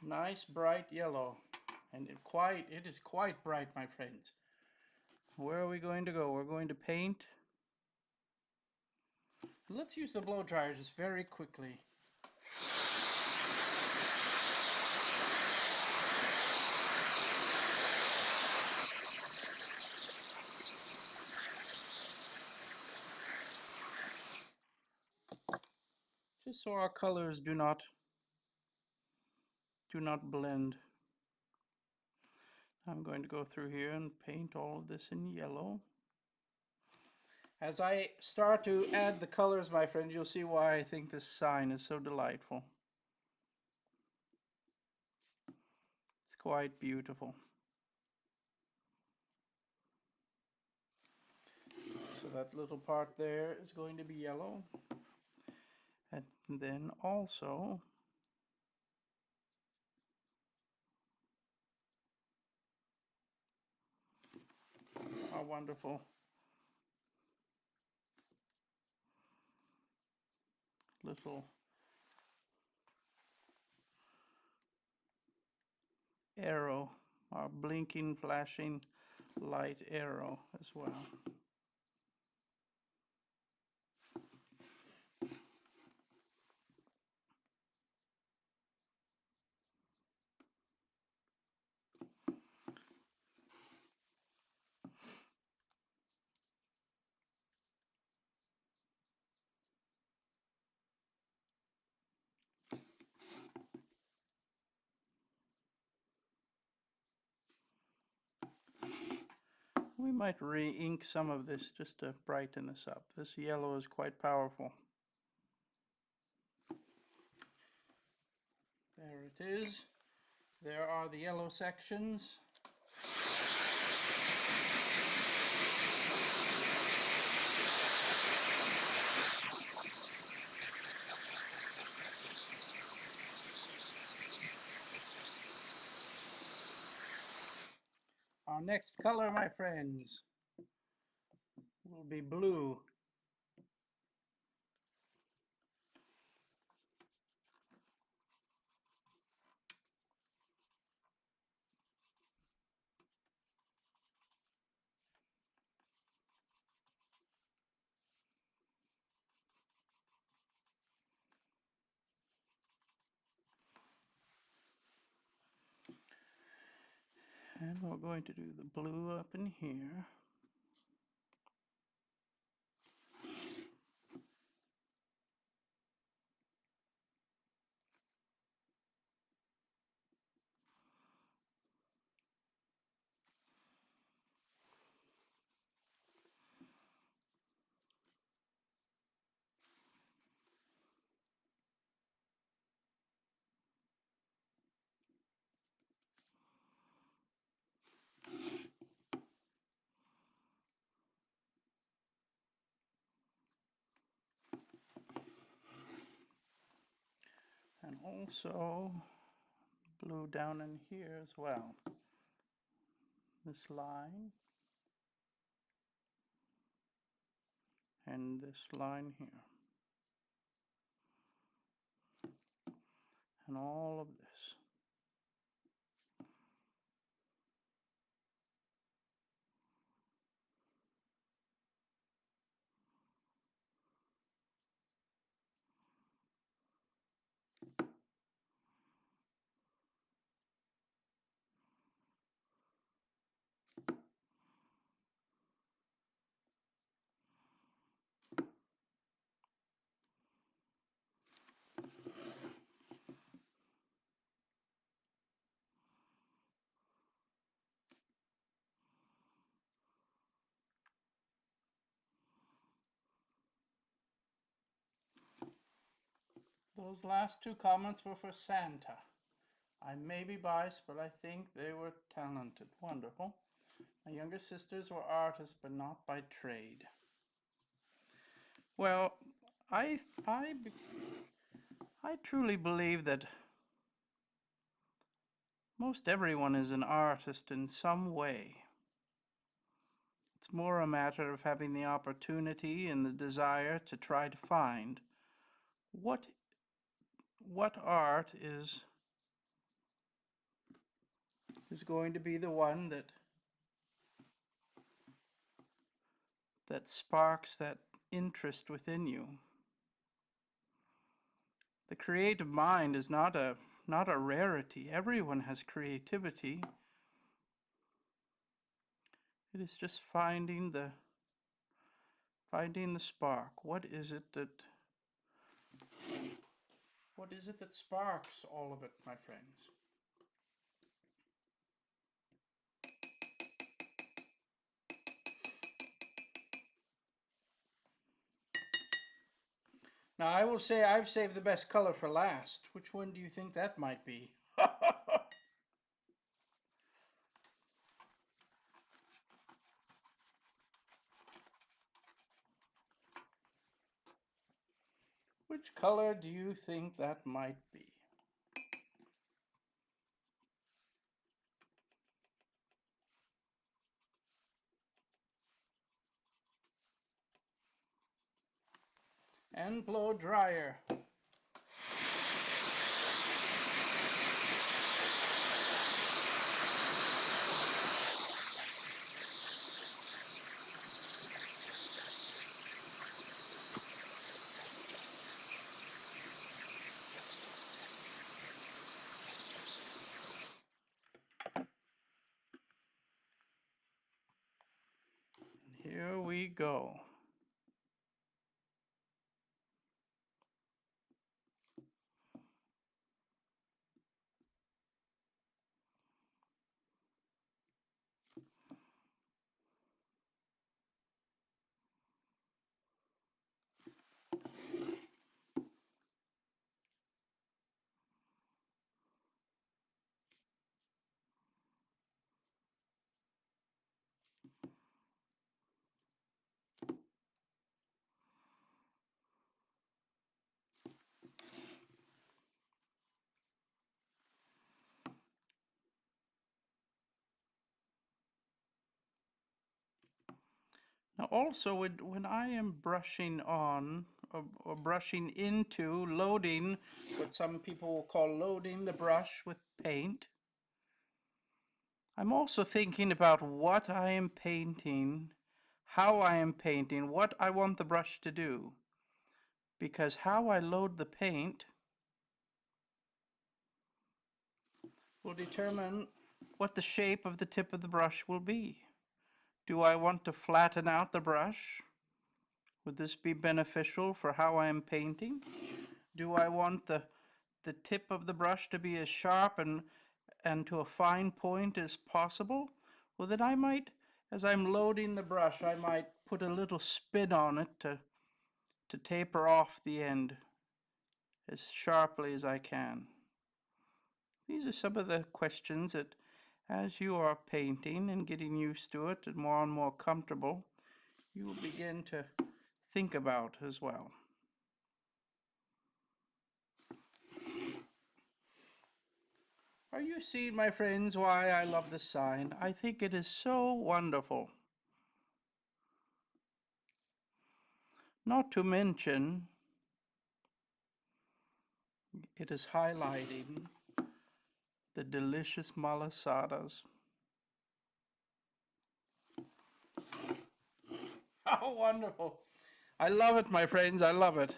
Speaker 2: Nice bright yellow. And it is quite bright, my friends. Where are we going to go? We're going to paint. Let's use the blow dryer just very quickly. Just so our colors do not blend. I'm going to go through here and paint all of this in yellow. As I start to add the colors, my friends, you'll see why I think this sign is so delightful. It's quite beautiful. So that little part there is going to be yellow. And then also our wonderful little arrow, our blinking, flashing light arrow as well. We might re-ink some of this just to brighten this up. This yellow is quite powerful. There it is. There are the yellow sections. Our next color, my friends, will be blue. And we're going to do the blue up in here. And also blue down in here as well. This line and this line here. And all of this. Those last two comments were for Santa. I may be biased, but I think they were talented. Wonderful. My younger sisters were artists, but not by trade. Well, I truly believe that most everyone is an artist in some way. It's more a matter of having the opportunity and the desire to try to find what art is is going to be the one that sparks that interest within you. The creative mind is not a rarity. Everyone has creativity. It is just finding the spark. What is it that sparks all of it, my friends? Now, I will say I've saved the best color for last. Which one do you think that might be? Which color do you think that might be? And blow dryer. Here we go. Now also when I am brushing on or brushing into, loading, what some people will call loading the brush with paint, I'm also thinking about what I am painting, how I am painting, what I want the brush to do. Because how I load the paint will determine what the shape of the tip of the brush will be. Do I want to flatten out the brush? Would this be beneficial for how I am painting? Do I want the tip of the brush to be as sharp and to a fine point as possible? Well, then I might, as I'm loading the brush, I might put a little spin on it to taper off the end as sharply as I can. These are some of the questions that, as you are painting and getting used to it and more comfortable, you will begin to think about as well. Are you seeing, my friends, why I love this sign? I think it is so wonderful. Not to mention, it is highlighting the delicious malasadas. How wonderful. I love it, my friends. I love it.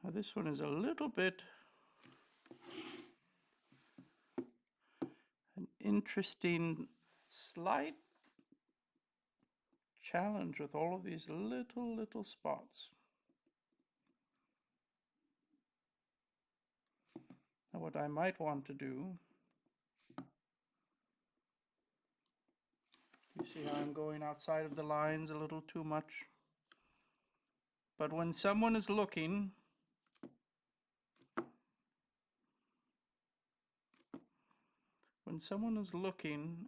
Speaker 2: Now this one is a little bit an interesting, slight challenge with all of these little spots. Now what I might want to do, you see how I'm going outside of the lines a little too much? But when someone is looking,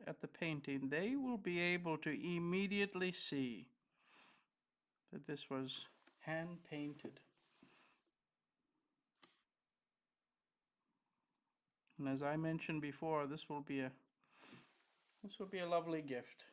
Speaker 2: at the painting, they will be able to immediately see that this was hand painted. And as I mentioned before, this will be a This would be a lovely gift.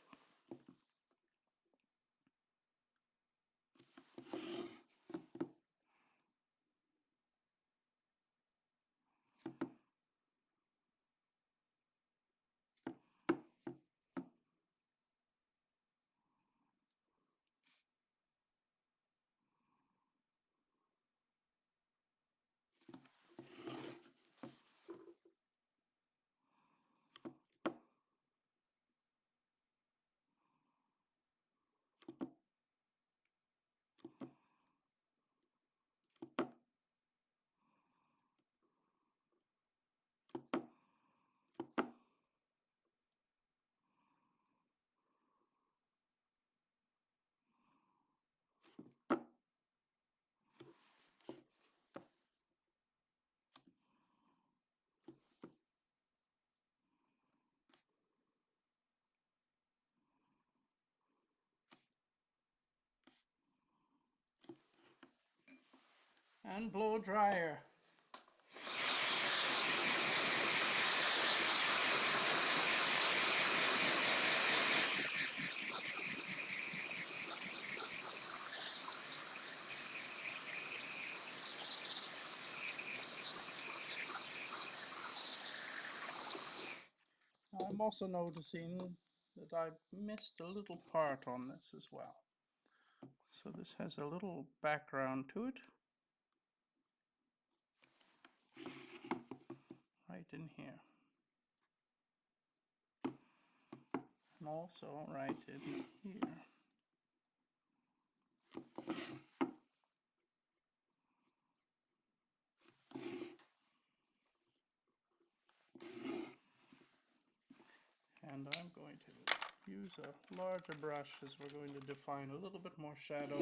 Speaker 2: And blow dryer. I'm also noticing that I missed a little part on this as well. So this has a little background to it. Right in here. And also right in here. And I'm going to use a larger brush as we're going to define a little bit more shadow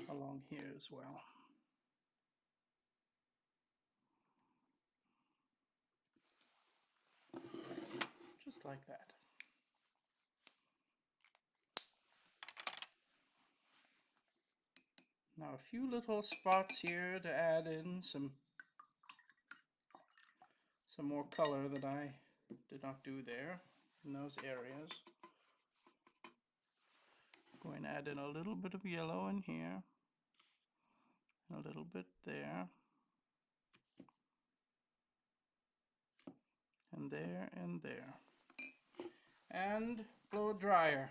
Speaker 2: along here as well. Just like that. Now a few little spots here to add in some more color that I did not do there in those areas. I'm going to add in a little bit of yellow in here, a little bit there, and there, and there. And blow dryer.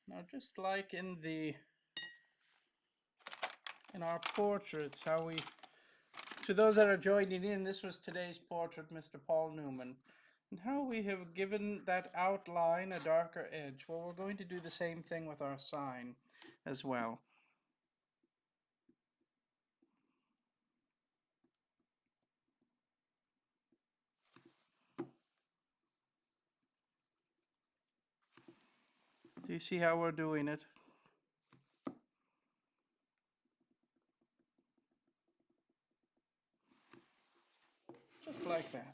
Speaker 2: Now, just like in our portraits, how we, to those that are joining in, this was today's portrait, Mr. Paul Newman, and how we have given that outline a darker edge. Well, we're going to do the same thing with our sign as well. Do you see how we're doing it? Just like that.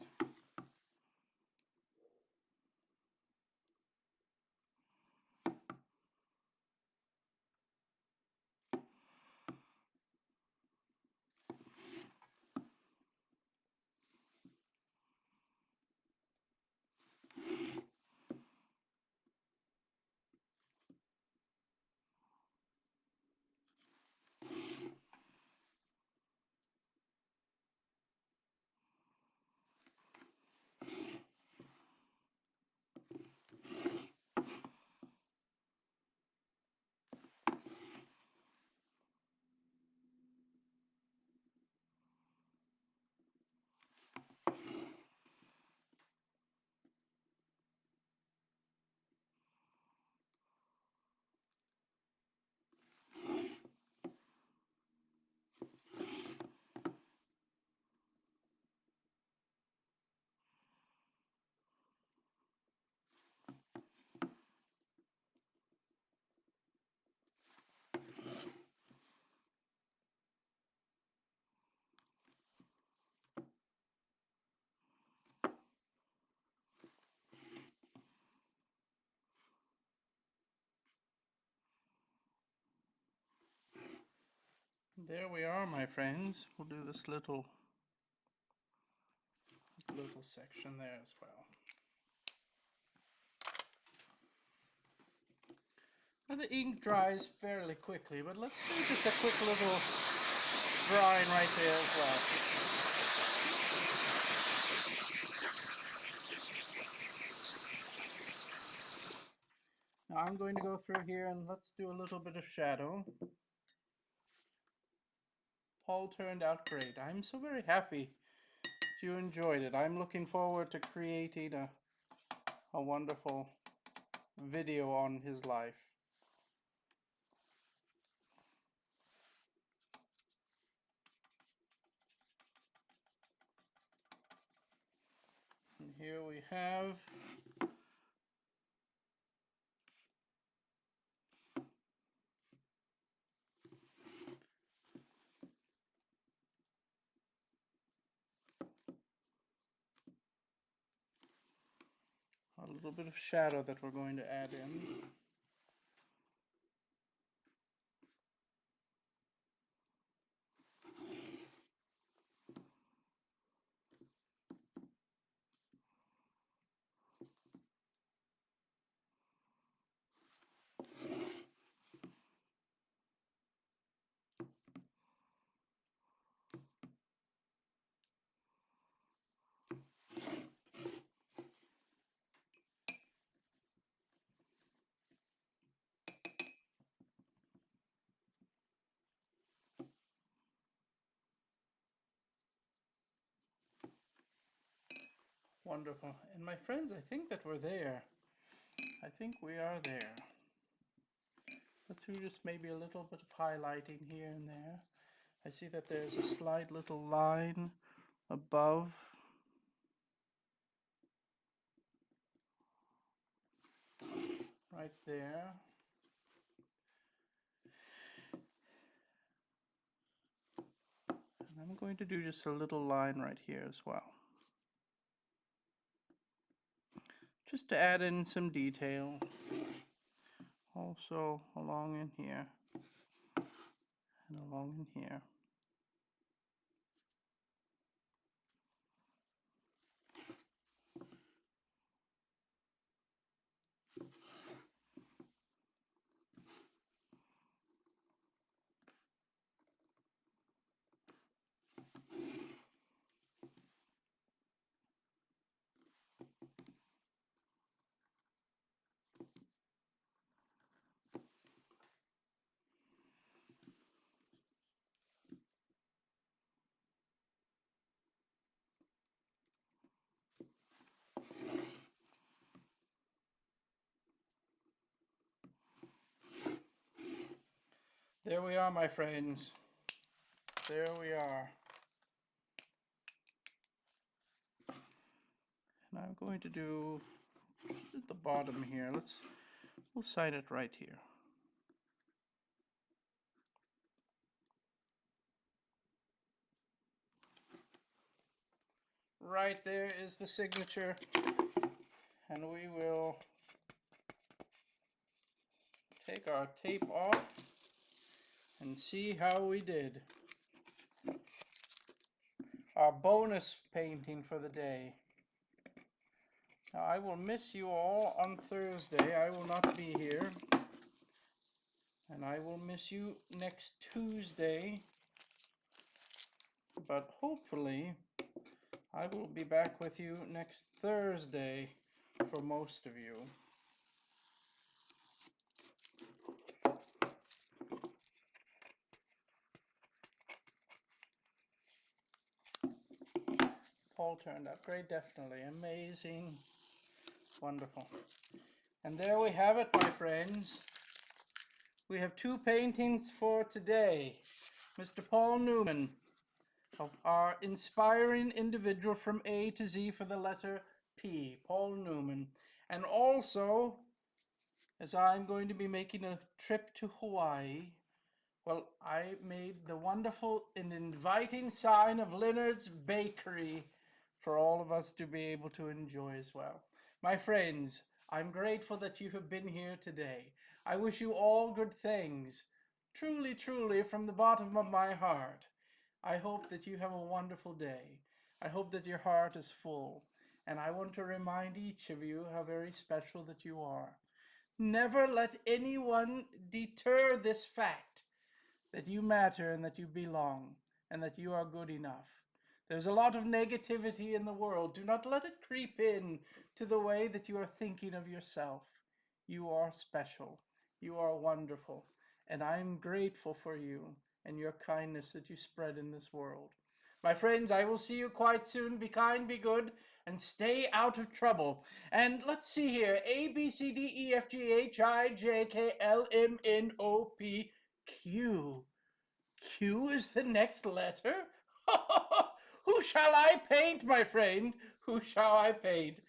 Speaker 2: There we are, my friends. We'll do this little section there as well. Now the ink dries fairly quickly, but let's do just a quick little drawing right there as well. Now I'm going to go through here and let's do a little bit of shadow. Paul turned out great. I'm so very happy that you enjoyed it. I'm looking forward to creating a wonderful video on his life. And here we have a little bit of shadow that we're going to add in. Wonderful. And my friends, I think that we're there. I think we are there. Let's do just maybe a little bit of highlighting here and there. I see that there's a slight little line above. Right there. And I'm going to do just a little line right here as well. Just to add in some detail. Also along in here. And along in here. There we are, my friends. There we are. And I'm going to do at the bottom here. We'll sign it right here. Right there is the signature. And we will take our tape off and see how we did. Our bonus painting for the day. Now, I will miss you all on Thursday. I will not be here. And I will miss you next Tuesday. But hopefully, I will be back with you next Thursday for most of you. Paul turned out great, definitely. Amazing. Wonderful. And there we have it, my friends. We have two paintings for today. Mr. Paul Newman, of our inspiring individual from A to Z for the letter P, Paul Newman. And also, as I'm going to be making a trip to Hawaii, well, I made the wonderful and inviting sign of Leonard's Bakery for all of us to be able to enjoy as well. My friends, I'm grateful that you have been here today. I wish you all good things. truly, truly, from the bottom of my heart, I hope that you have a wonderful day. I hope that your heart is full. And I want to remind each of you how very special that you are. Never let anyone deter this fact that you matter and that you belong and that you are good enough. There's a lot of negativity in the world. Do not let it creep in to the way that you are thinking of yourself. You are special. You are wonderful. And I'm grateful for you and your kindness that you spread in this world. My friends, I will see you quite soon. Be kind, be good, and stay out of trouble. And let's see here. A, B, C, D, E, F, G, H, I, J, K, L, M, N, O, P, Q. Q is the next letter? Who shall I paint, my friend? Who shall I paint?